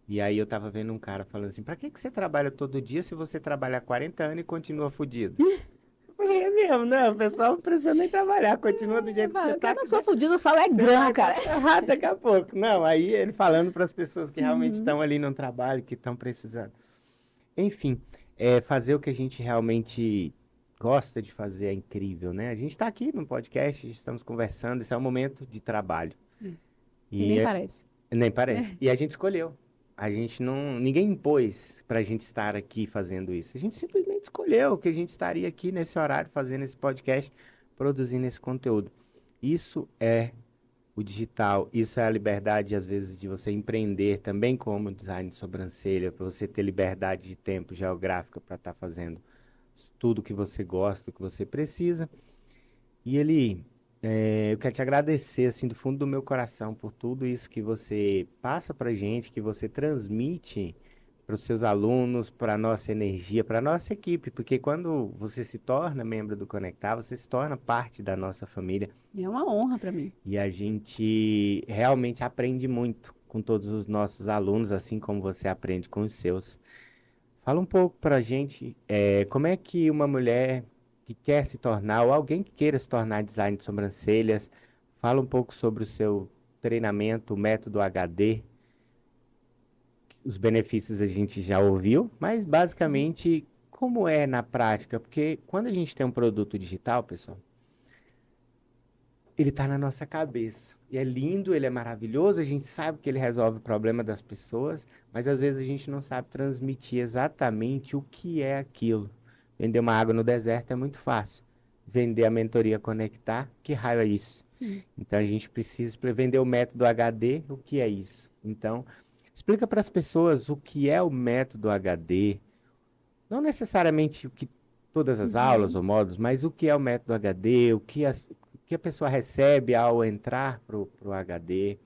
E aí eu tava vendo um cara falando assim, pra que você trabalha todo dia se você trabalha há 40 anos e continua fudido? Eu falei, é mesmo, não, o pessoal não precisa nem trabalhar, continua do jeito que você tá.
Eu não sou fodida, eu sou
Você
alegrão,
vai
cara.
estar errado daqui a pouco. Não, aí ele falando para as pessoas que realmente estão ali no trabalho, que estão precisando. Enfim, fazer o que a gente realmente gosta de fazer é incrível, né? A gente está aqui no podcast, estamos conversando, esse é um momento de trabalho.
E nem parece.
Nem parece. E a gente escolheu. A gente não... Ninguém impôs pra gente estar aqui fazendo isso. A gente simplesmente escolheu que a gente estaria aqui nesse horário fazendo esse podcast, produzindo esse conteúdo. Isso é o digital, isso é a liberdade, às vezes, de você empreender também como design de sobrancelha, para você ter liberdade de tempo geográfica para estar fazendo tudo que você gosta, que você precisa. E ele, eu quero te agradecer, assim, do fundo do meu coração por tudo isso que você passa para gente, que você transmite para os seus alunos, para a nossa energia, para a nossa equipe, porque quando você se torna membro do Conectar, você se torna parte da nossa família.
É uma honra para mim.
E a gente realmente aprende muito com todos os nossos alunos, assim como você aprende com os seus. Fala um pouco para a gente, como é que uma mulher que quer se tornar, ou alguém que queira se tornar design de sobrancelhas, fala um pouco sobre o seu treinamento, o método HD. Os benefícios a gente já ouviu, mas basicamente como é na prática? Porque quando a gente tem um produto digital, pessoal, ele está na nossa cabeça. E é lindo, ele é maravilhoso, a gente sabe que ele resolve o problema das pessoas, mas às vezes a gente não sabe transmitir exatamente o que é aquilo. Vender uma água no deserto é muito fácil. Vender a mentoria Conectar, que raio é isso? Então a gente precisa vender o método HD, o que é isso? Então, explica para as pessoas o que é o método HD. Não necessariamente o que todas as aulas ou módulos, mas o que é o método HD, o que a pessoa recebe ao entrar para o HD,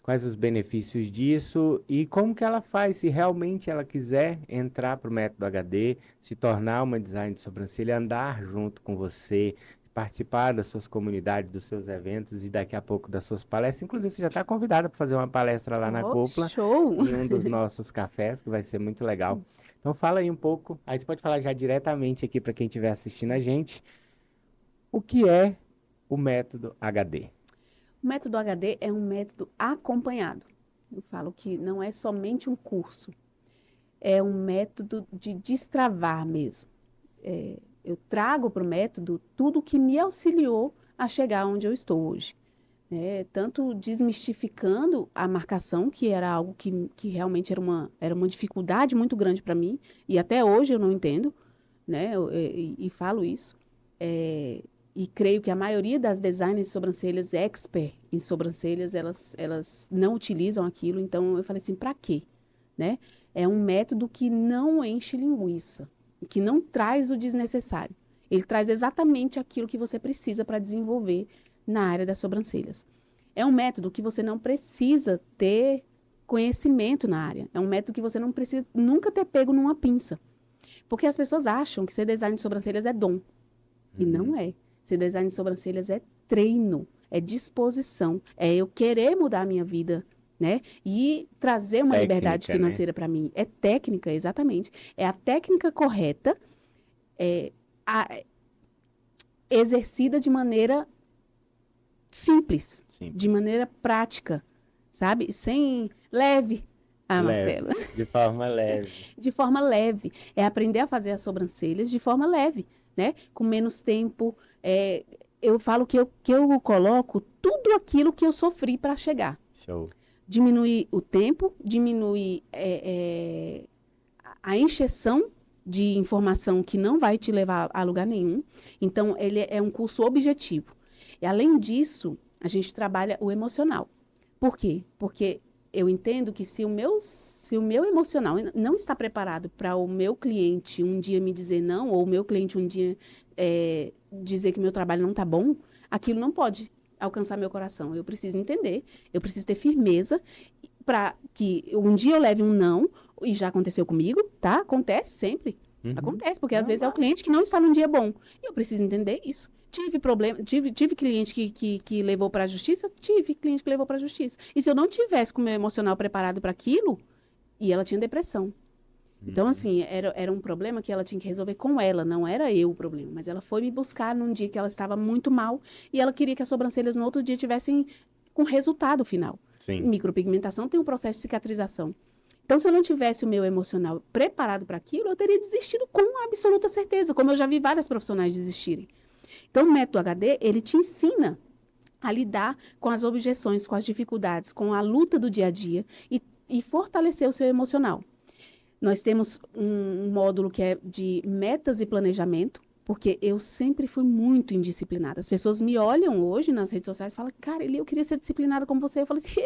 quais os benefícios disso e como que ela faz se realmente ela quiser entrar para o método HD, se tornar uma design de sobrancelha, andar junto com você, participar das suas comunidades, dos seus eventos e daqui a pouco das suas palestras. Inclusive, você já está convidada para fazer uma palestra lá na Cúpula,
show!
em um dos nossos cafés, que vai ser muito legal. Então, fala aí um pouco, aí você pode falar já diretamente aqui para quem estiver assistindo a gente, o que é o método HD?
O método HD é um método acompanhado. Eu falo que não é somente um curso, é um método de destravar mesmo. Eu trago para o método tudo que me auxiliou a chegar onde eu estou hoje. Tanto desmistificando a marcação, que era algo que realmente era uma dificuldade muito grande para mim, e até hoje eu não entendo, né? E falo isso. E creio que a maioria das designers de sobrancelhas, expert em sobrancelhas, elas não utilizam aquilo. Então, eu falei assim, para quê? Né? É um método que não enche linguiça, que não traz o desnecessário. Ele traz exatamente aquilo que você precisa para desenvolver na área das sobrancelhas. É um método que você não precisa ter conhecimento na área. É um método que você não precisa nunca ter pego numa pinça. Porque as pessoas acham que ser design de sobrancelhas é dom. E não é. Ser design de sobrancelhas é treino, é disposição, é eu querer mudar a minha vida, né? E trazer uma liberdade financeira para mim. É técnica, exatamente. É a técnica correta, exercida de maneira simples, de maneira prática, sabe? Sem leve. Marcelo.
De forma leve.
De forma leve. É aprender a fazer as sobrancelhas de forma leve, né? Com menos tempo. Eu falo que eu coloco tudo aquilo que eu sofri para chegar.
Show.
Diminuir o tempo, diminuir a encheção de informação que não vai te levar a lugar nenhum. Então, ele é um curso objetivo. E, além disso, a gente trabalha o emocional. Por quê? Porque eu entendo que se o meu emocional não está preparado para o meu cliente um dia me dizer não, ou o meu cliente um dia dizer que meu trabalho não está bom, aquilo não pode alcançar meu coração. Eu preciso entender, eu preciso ter firmeza para que um dia eu leve um não, e já aconteceu comigo, tá? Acontece sempre. Acontece, porque às vezes é o cliente que não está num dia bom. E eu preciso entender isso. Tive cliente que levou para a justiça? Tive cliente que levou para a justiça. E se eu não tivesse com o meu emocional preparado para aquilo, e ela tinha depressão. Então, assim, era um problema que ela tinha que resolver com ela, não era eu o problema. Mas ela foi me buscar num dia que ela estava muito mal e ela queria que as sobrancelhas no outro dia tivessem com resultado final.
Sim.
Micropigmentação tem um processo de cicatrização. Então, se eu não tivesse o meu emocional preparado para aquilo, eu teria desistido com absoluta certeza, como eu já vi várias profissionais desistirem. Então, o método HD, ele te ensina a lidar com as objeções, com as dificuldades, com a luta do dia a dia e fortalecer o seu emocional. Nós temos um módulo que é de metas e planejamento, porque eu sempre fui muito indisciplinada. As pessoas me olham hoje nas redes sociais e falam, cara, eu queria ser disciplinada como você. Eu falo assim,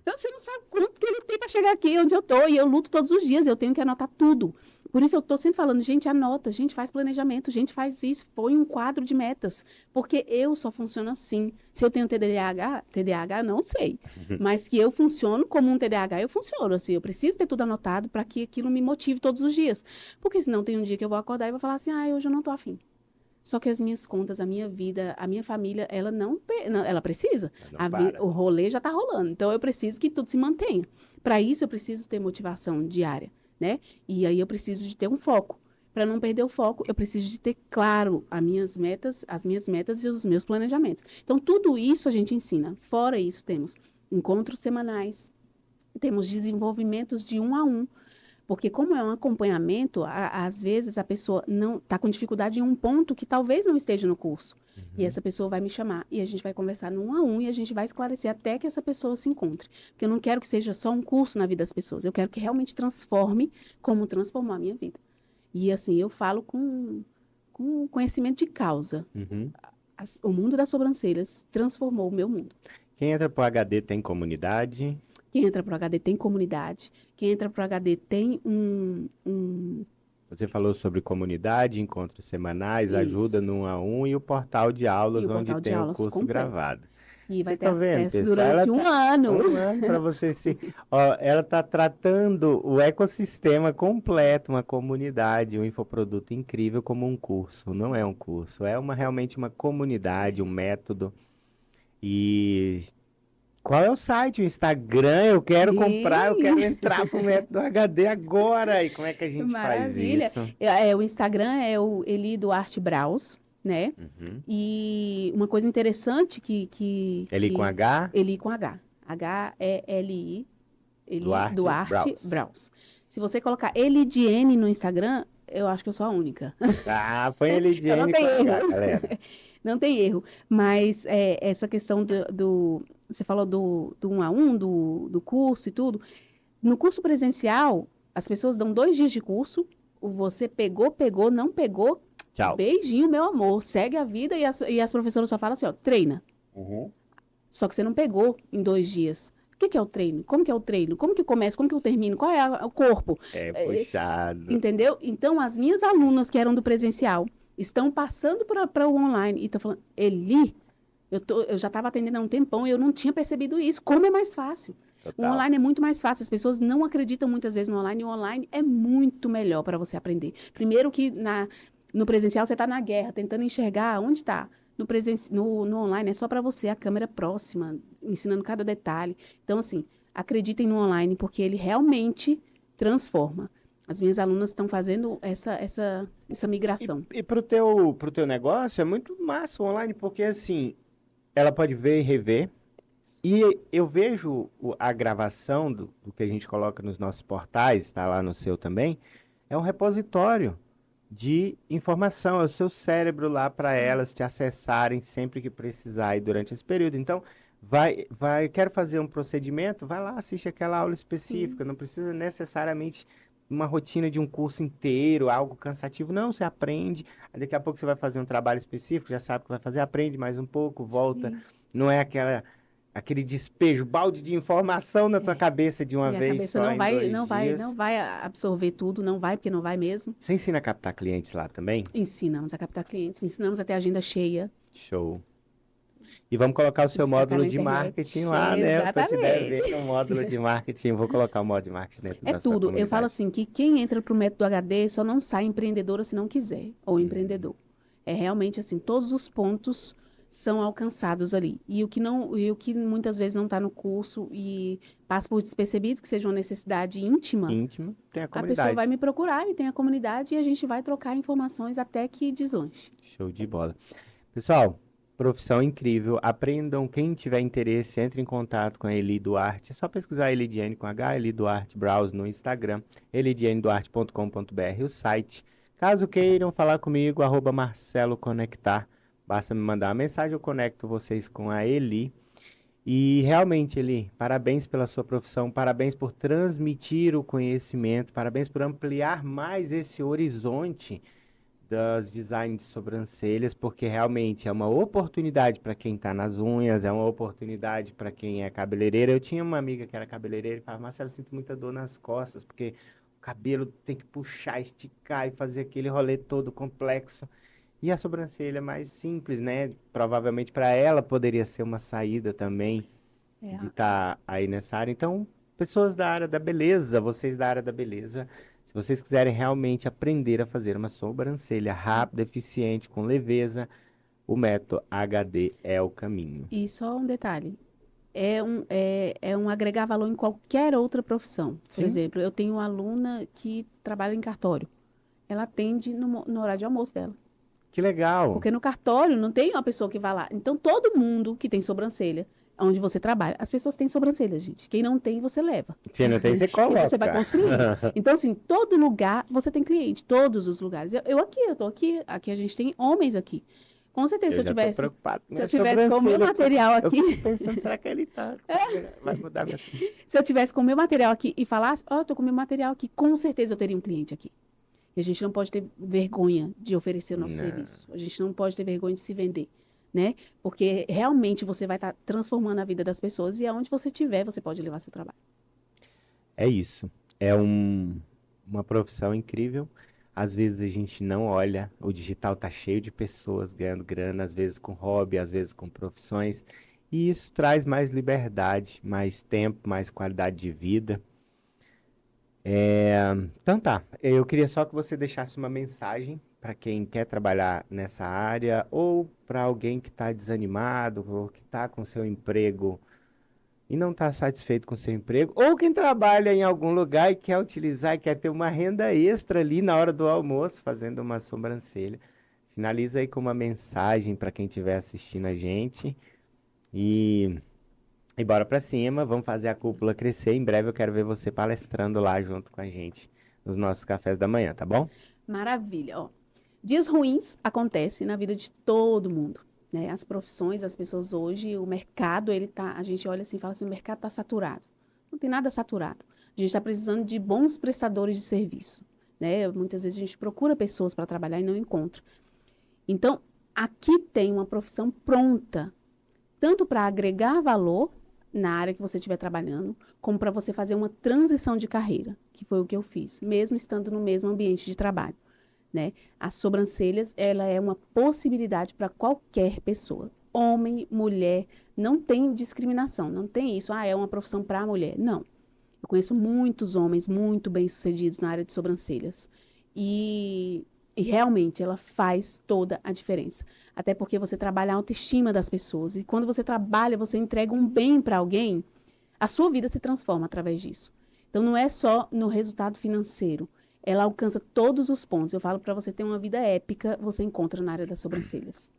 você não sabe quanto que eu lutei para chegar aqui onde eu estou, e eu luto todos os dias, eu tenho que anotar tudo. Por isso eu estou sempre falando, gente, anota, gente, faz planejamento, gente, faz isso, põe um quadro de metas, porque eu só funciono assim. Se eu tenho TDAH, não sei, mas que eu funciono como um TDAH, eu funciono assim, eu preciso ter tudo anotado para que aquilo me motive todos os dias, porque senão tem um dia que eu vou acordar e vou falar assim, hoje eu não estou afim. Só que as minhas contas, a minha vida, a minha família, ela não ela precisa. O rolê já está rolando. Então, eu preciso que tudo se mantenha. Para isso, eu preciso ter motivação diária, né? E aí, eu preciso de ter um foco. Para não perder o foco, eu preciso de ter claro as minhas metas e os meus planejamentos. Então, tudo isso a gente ensina. Fora isso, temos encontros semanais, temos desenvolvimentos de 1 a 1. Porque como é um acompanhamento, às vezes a pessoa não está com dificuldade em um ponto que talvez não esteja no curso. E essa pessoa vai me chamar e a gente vai conversar no 1 a 1 e a gente vai esclarecer até que essa pessoa se encontre. Porque eu não quero que seja só um curso na vida das pessoas. Eu quero que realmente transforme como transformou a minha vida. E assim, eu falo com conhecimento de causa. O mundo das sobrancelhas transformou o meu mundo.
Quem entra para o HD tem comunidade?
Quem entra para o HD tem comunidade. Quem entra para o HD tem
Você falou sobre comunidade, encontros semanais,
Isso.
ajuda no 1 a 1 e o portal de aulas, onde tem o curso
completo.
gravado.
E vai
Vocês
ter
estão vendo,
acesso
pessoal?
durante um ano.
Um ano para você se... Ó, ela está tratando o ecossistema completo, uma comunidade, um infoproduto incrível como um curso. Não é um curso, é realmente uma comunidade, um método. E qual é o site, o Instagram? Eu quero comprar, eu quero entrar pro método HD agora. E como é que a gente
Maravilha.
faz isso?
O Instagram é o Eli Duarte Braus, né? E uma coisa interessante
Eli com H?
Eli com H. H-E-L-I. Eli Duarte Braus. Se você colocar Elidiene no Instagram, eu acho que eu sou a única.
Põe Elidiene
não tem erro.
H, galera.
Não tem erro. Mas essa questão você falou do 1 a 1, do curso e tudo. No curso presencial, as pessoas dão 2 dias de curso. Você pegou, não pegou.
Tchau.
Beijinho, meu amor. Segue a vida e as professoras só falam assim, ó, treina. Só que você não pegou em 2 dias. O que é o treino? Como que é o treino? Como que começa? Como que eu termino? Qual é o corpo?
É puxado.
Entendeu? Então, as minhas alunas que eram do presencial estão passando para o online e estão falando, Eli, eu já estava atendendo há um tempão e eu não tinha percebido isso. Como é mais fácil?
Total.
O online é muito mais fácil. As pessoas não acreditam muitas vezes no online. E o online é muito melhor para você aprender. Primeiro que no presencial você está na guerra, tentando enxergar onde está. No online é só para você, a câmera próxima, ensinando cada detalhe. Então, assim, acreditem no online, porque ele realmente transforma. As minhas alunas estão fazendo essa migração.
E pro teu negócio é muito massa o online, porque assim, ela pode ver e rever. E eu vejo a gravação do que a gente coloca nos nossos portais, está lá no seu também, é um repositório de informação, é o seu cérebro lá para elas te acessarem sempre que precisar e durante esse período. Então, quero fazer um procedimento, vai lá, assiste aquela aula específica, não precisa necessariamente uma rotina de um curso inteiro, algo cansativo. Não, você aprende, daqui a pouco você vai fazer um trabalho específico, já sabe o que vai fazer, aprende mais um pouco, volta. Sim. Não é aquele despejo, balde de informação na tua cabeça de uma vez só em 2 dias.
Não vai absorver tudo, não vai, porque não vai mesmo.
Você ensina a captar clientes lá também?
Ensinamos a captar clientes, ensinamos a ter agenda cheia.
Show. E vamos colocar o seu módulo de marketing lá, né?
Exatamente.
Eu tô te devendo um módulo de marketing, vou colocar o módulo de marketing dentro da sua comunidade.
Eu falo assim, que quem entra pro método HD só não sai empreendedora se não quiser, ou empreendedor. É realmente assim, todos os pontos são alcançados ali. E o que muitas vezes não está no curso e passa por despercebido, que seja uma necessidade íntima,
tem a comunidade.
A pessoa vai me procurar e tem a comunidade e a gente vai trocar informações até que deslanche.
Show de bola. Pessoal, Profissão incrível. Aprendam. Quem tiver interesse, entre em contato com a Eli Duarte. É só pesquisar Elidiane com H, Eli Duarte Browse no Instagram, elidianeduarte.com.br, o site. Caso queiram falar comigo, @Marcelo Conectar. Basta me mandar uma mensagem, eu conecto vocês com a Eli. E realmente, Eli, parabéns pela sua profissão, parabéns por transmitir o conhecimento, parabéns por ampliar mais esse horizonte das designs de sobrancelhas, porque realmente é uma oportunidade para quem está nas unhas, é uma oportunidade para quem é cabeleireira. Eu tinha uma amiga que era cabeleireira e falava, Marcelo, eu sinto muita dor nas costas, porque o cabelo tem que puxar, esticar e fazer aquele rolê todo complexo. E a sobrancelha é mais simples, né? Provavelmente para ela poderia ser uma saída também
É,
de estar aí nessa área. Então, pessoas da área da beleza, vocês da área da beleza, se vocês quiserem realmente aprender a fazer uma sobrancelha
sim.
rápida, eficiente, com leveza, o método HD é o caminho.
E só um detalhe. É um agregar valor em qualquer outra profissão. Por
Sim,
exemplo, eu tenho uma aluna que trabalha em cartório. Ela atende no horário de almoço dela.
que legal.
Porque no cartório não tem uma pessoa que vai lá. Então, todo mundo que tem sobrancelha, onde você trabalha, as pessoas têm sobrancelha, gente. Quem não tem, você leva.
Se não tem, você
E você vai
coloca.
construir. Então, assim, todo lugar você tem cliente, todos os lugares. Eu tô aqui a gente tem homens aqui. Com certeza,
Eu já tô preocupado com
se eu
minha
tivesse com o meu
sobrancelha aqui.
material
Eu
aqui,
fico pensando, será que ele tá? Vai mudar minha...
se eu tivesse com o meu material aqui e falasse, ó, eu tô com o meu material aqui, com certeza eu teria um cliente aqui. E a gente não pode ter vergonha de oferecer o nosso
Não,
serviço. A gente não pode ter vergonha de se vender, né? Porque realmente você vai estar transformando a vida das pessoas e aonde você estiver, você pode levar seu trabalho.
é isso. Uma profissão incrível. Às vezes a gente não olha, o digital tá cheio de pessoas ganhando grana, às vezes com hobby, às vezes com profissões, e isso traz mais liberdade, mais tempo, mais qualidade de vida. Então tá, eu queria só que você deixasse uma mensagem para quem quer trabalhar nessa área ou para alguém que está desanimado ou que está com seu emprego e não está satisfeito com seu emprego, ou quem trabalha em algum lugar e quer utilizar e quer ter uma renda extra ali na hora do almoço, fazendo uma sobrancelha. Finaliza aí com uma mensagem para quem estiver assistindo a gente e, e bora para cima, vamos fazer a cúpula crescer. Em breve eu quero ver você palestrando lá junto com a gente nos nossos cafés da manhã, tá bom?
Maravilha, ó. Dias ruins acontecem na vida de todo mundo, né? As profissões, as pessoas hoje, o mercado, a gente olha assim e fala assim, o mercado está saturado. Não tem nada saturado. A gente está precisando de bons prestadores de serviço, né? Muitas vezes a gente procura pessoas para trabalhar e não encontra. Então, aqui tem uma profissão pronta, tanto para agregar valor na área que você estiver trabalhando, como para você fazer uma transição de carreira, que foi o que eu fiz, mesmo estando no mesmo ambiente de trabalho, né? As sobrancelhas, ela é uma possibilidade para qualquer pessoa. Homem, mulher, não tem discriminação, não tem isso, é uma profissão para a mulher. Não. Eu conheço muitos homens muito bem-sucedidos na área de sobrancelhas. E realmente ela faz toda a diferença. Até porque você trabalha a autoestima das pessoas. E quando você trabalha, você entrega um bem para alguém, a sua vida se transforma através disso. Então não é só no resultado financeiro. Ela alcança todos os pontos. Eu falo para você ter uma vida épica, você encontra na área das sobrancelhas.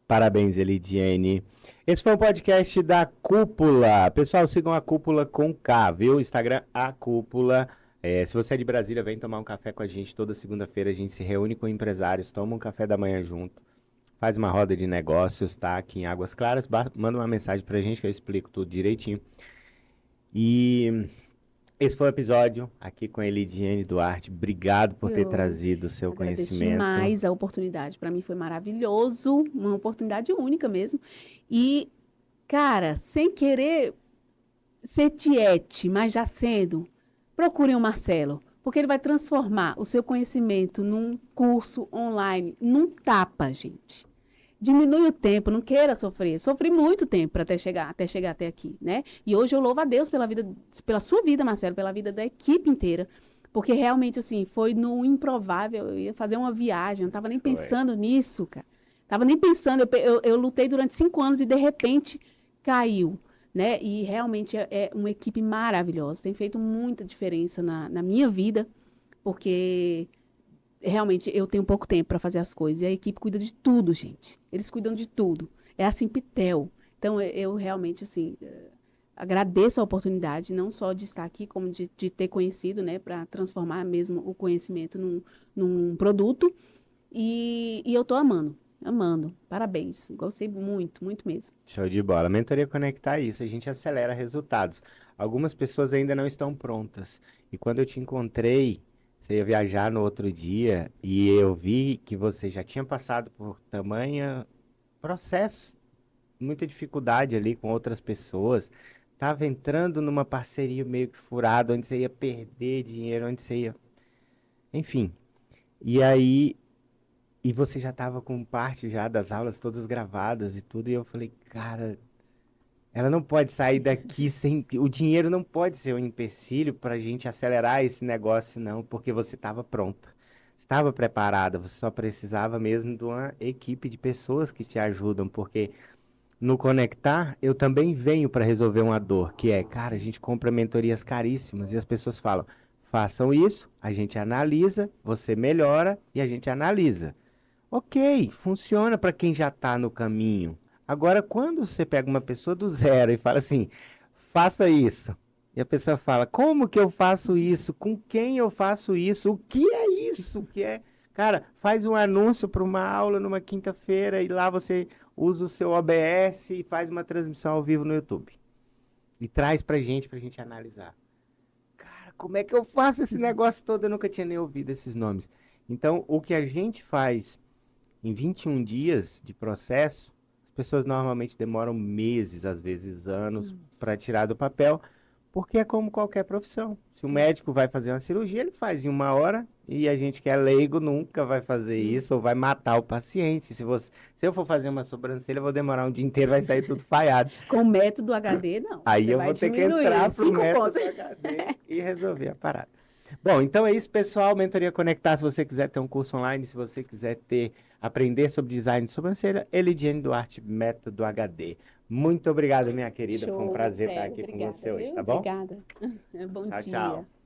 Parabéns, Elidiane. Esse foi o podcast da Cúpula. Pessoal, sigam a Cúpula com K, viu? Instagram, a Cúpula. Se você é de Brasília, vem tomar um café com a gente. Toda segunda-feira a gente se reúne com empresários, toma um café da manhã junto, faz uma roda de negócios, tá? Aqui em Águas Claras. Manda uma mensagem pra gente que eu explico tudo direitinho. E esse foi o episódio aqui com a Elidiane Duarte. Obrigado por ter
Eu
trazido o seu
agradeço
conhecimento.
demais a oportunidade. Para mim foi maravilhoso, uma oportunidade única mesmo. E, cara, sem querer ser tiete, mas já sendo, procurem o Marcelo, porque ele vai transformar o seu conhecimento num curso online, num tapa, gente. Diminui o tempo, não queira sofrer. Sofri muito tempo para até chegar até aqui, né? E hoje eu louvo a Deus pela vida, pela sua vida, Marcelo, pela vida da equipe inteira, porque realmente assim, foi no improvável, eu ia fazer uma viagem, não estava nem
Foi.
pensando nisso, cara. Tava nem pensando, eu lutei durante 5 anos e de repente caiu, né? E realmente é uma equipe maravilhosa, tem feito muita diferença na minha vida, porque realmente eu tenho pouco tempo para fazer as coisas. E a equipe cuida de tudo, gente. Eles cuidam de tudo. É assim, Pitel. Então, eu realmente, assim, agradeço a oportunidade, não só de estar aqui, como de ter conhecido, né, para transformar mesmo o conhecimento num produto. E eu tô amando, amando. Parabéns. Gostei muito, muito mesmo.
Show de bola. Mentoria Conectar é isso, a gente acelera resultados. Algumas pessoas ainda não estão prontas. E quando eu te encontrei, você ia viajar no outro dia e eu vi que você já tinha passado por tamanha processo, muita dificuldade ali com outras pessoas. Tava entrando numa parceria meio que furada, onde você ia perder dinheiro, onde você ia. Enfim. E aí. E você já tava com parte já das aulas todas gravadas e tudo. E eu falei, cara, ela não pode sair daqui sem. O dinheiro não pode ser um empecilho para a gente acelerar esse negócio, não, porque você estava pronta. Estava preparada, você só precisava mesmo de uma equipe de pessoas que te ajudam, porque no Conectar eu também venho para resolver uma dor, que é, cara, a gente compra mentorias caríssimas e as pessoas falam, façam isso, a gente analisa, você melhora e a gente analisa. Ok, funciona para quem já está no caminho. Agora, quando você pega uma pessoa do zero e fala assim, faça isso, e a pessoa fala, como que eu faço isso? Com quem eu faço isso? O que é isso? O que é? Cara, faz um anúncio para uma aula numa quinta-feira e lá você usa o seu OBS e faz uma transmissão ao vivo no YouTube. E traz pra gente analisar. Cara, como é que eu faço esse negócio todo? Eu nunca tinha nem ouvido esses nomes. Então, o que a gente faz em 21 dias de processo, as pessoas normalmente demoram meses, às vezes anos, para tirar do papel, porque é como qualquer profissão. Se o médico vai fazer uma cirurgia, ele faz em 1 hora, e a gente que é leigo nunca vai fazer isso, ou vai matar o paciente. Se eu for fazer uma sobrancelha, eu vou demorar um dia inteiro, vai sair tudo falhado.
Com o método HD, não.
Aí
Você
eu
vai
vou ter que
diminuir
entrar pro
5
método
pontos.
HD e resolver a parada. Bom, então é isso, pessoal. Mentoria Conectar, se você quiser ter um curso online, se você quiser aprender sobre design de sobrancelha, Elidiane Duarte, Método HD. Muito obrigado, minha querida. Foi um
Show,
prazer estar
Marcelo.
aqui com
Obrigada,
você hoje,
viu?
tá bom?
Obrigada. Bom
Tchau,
dia.
tchau.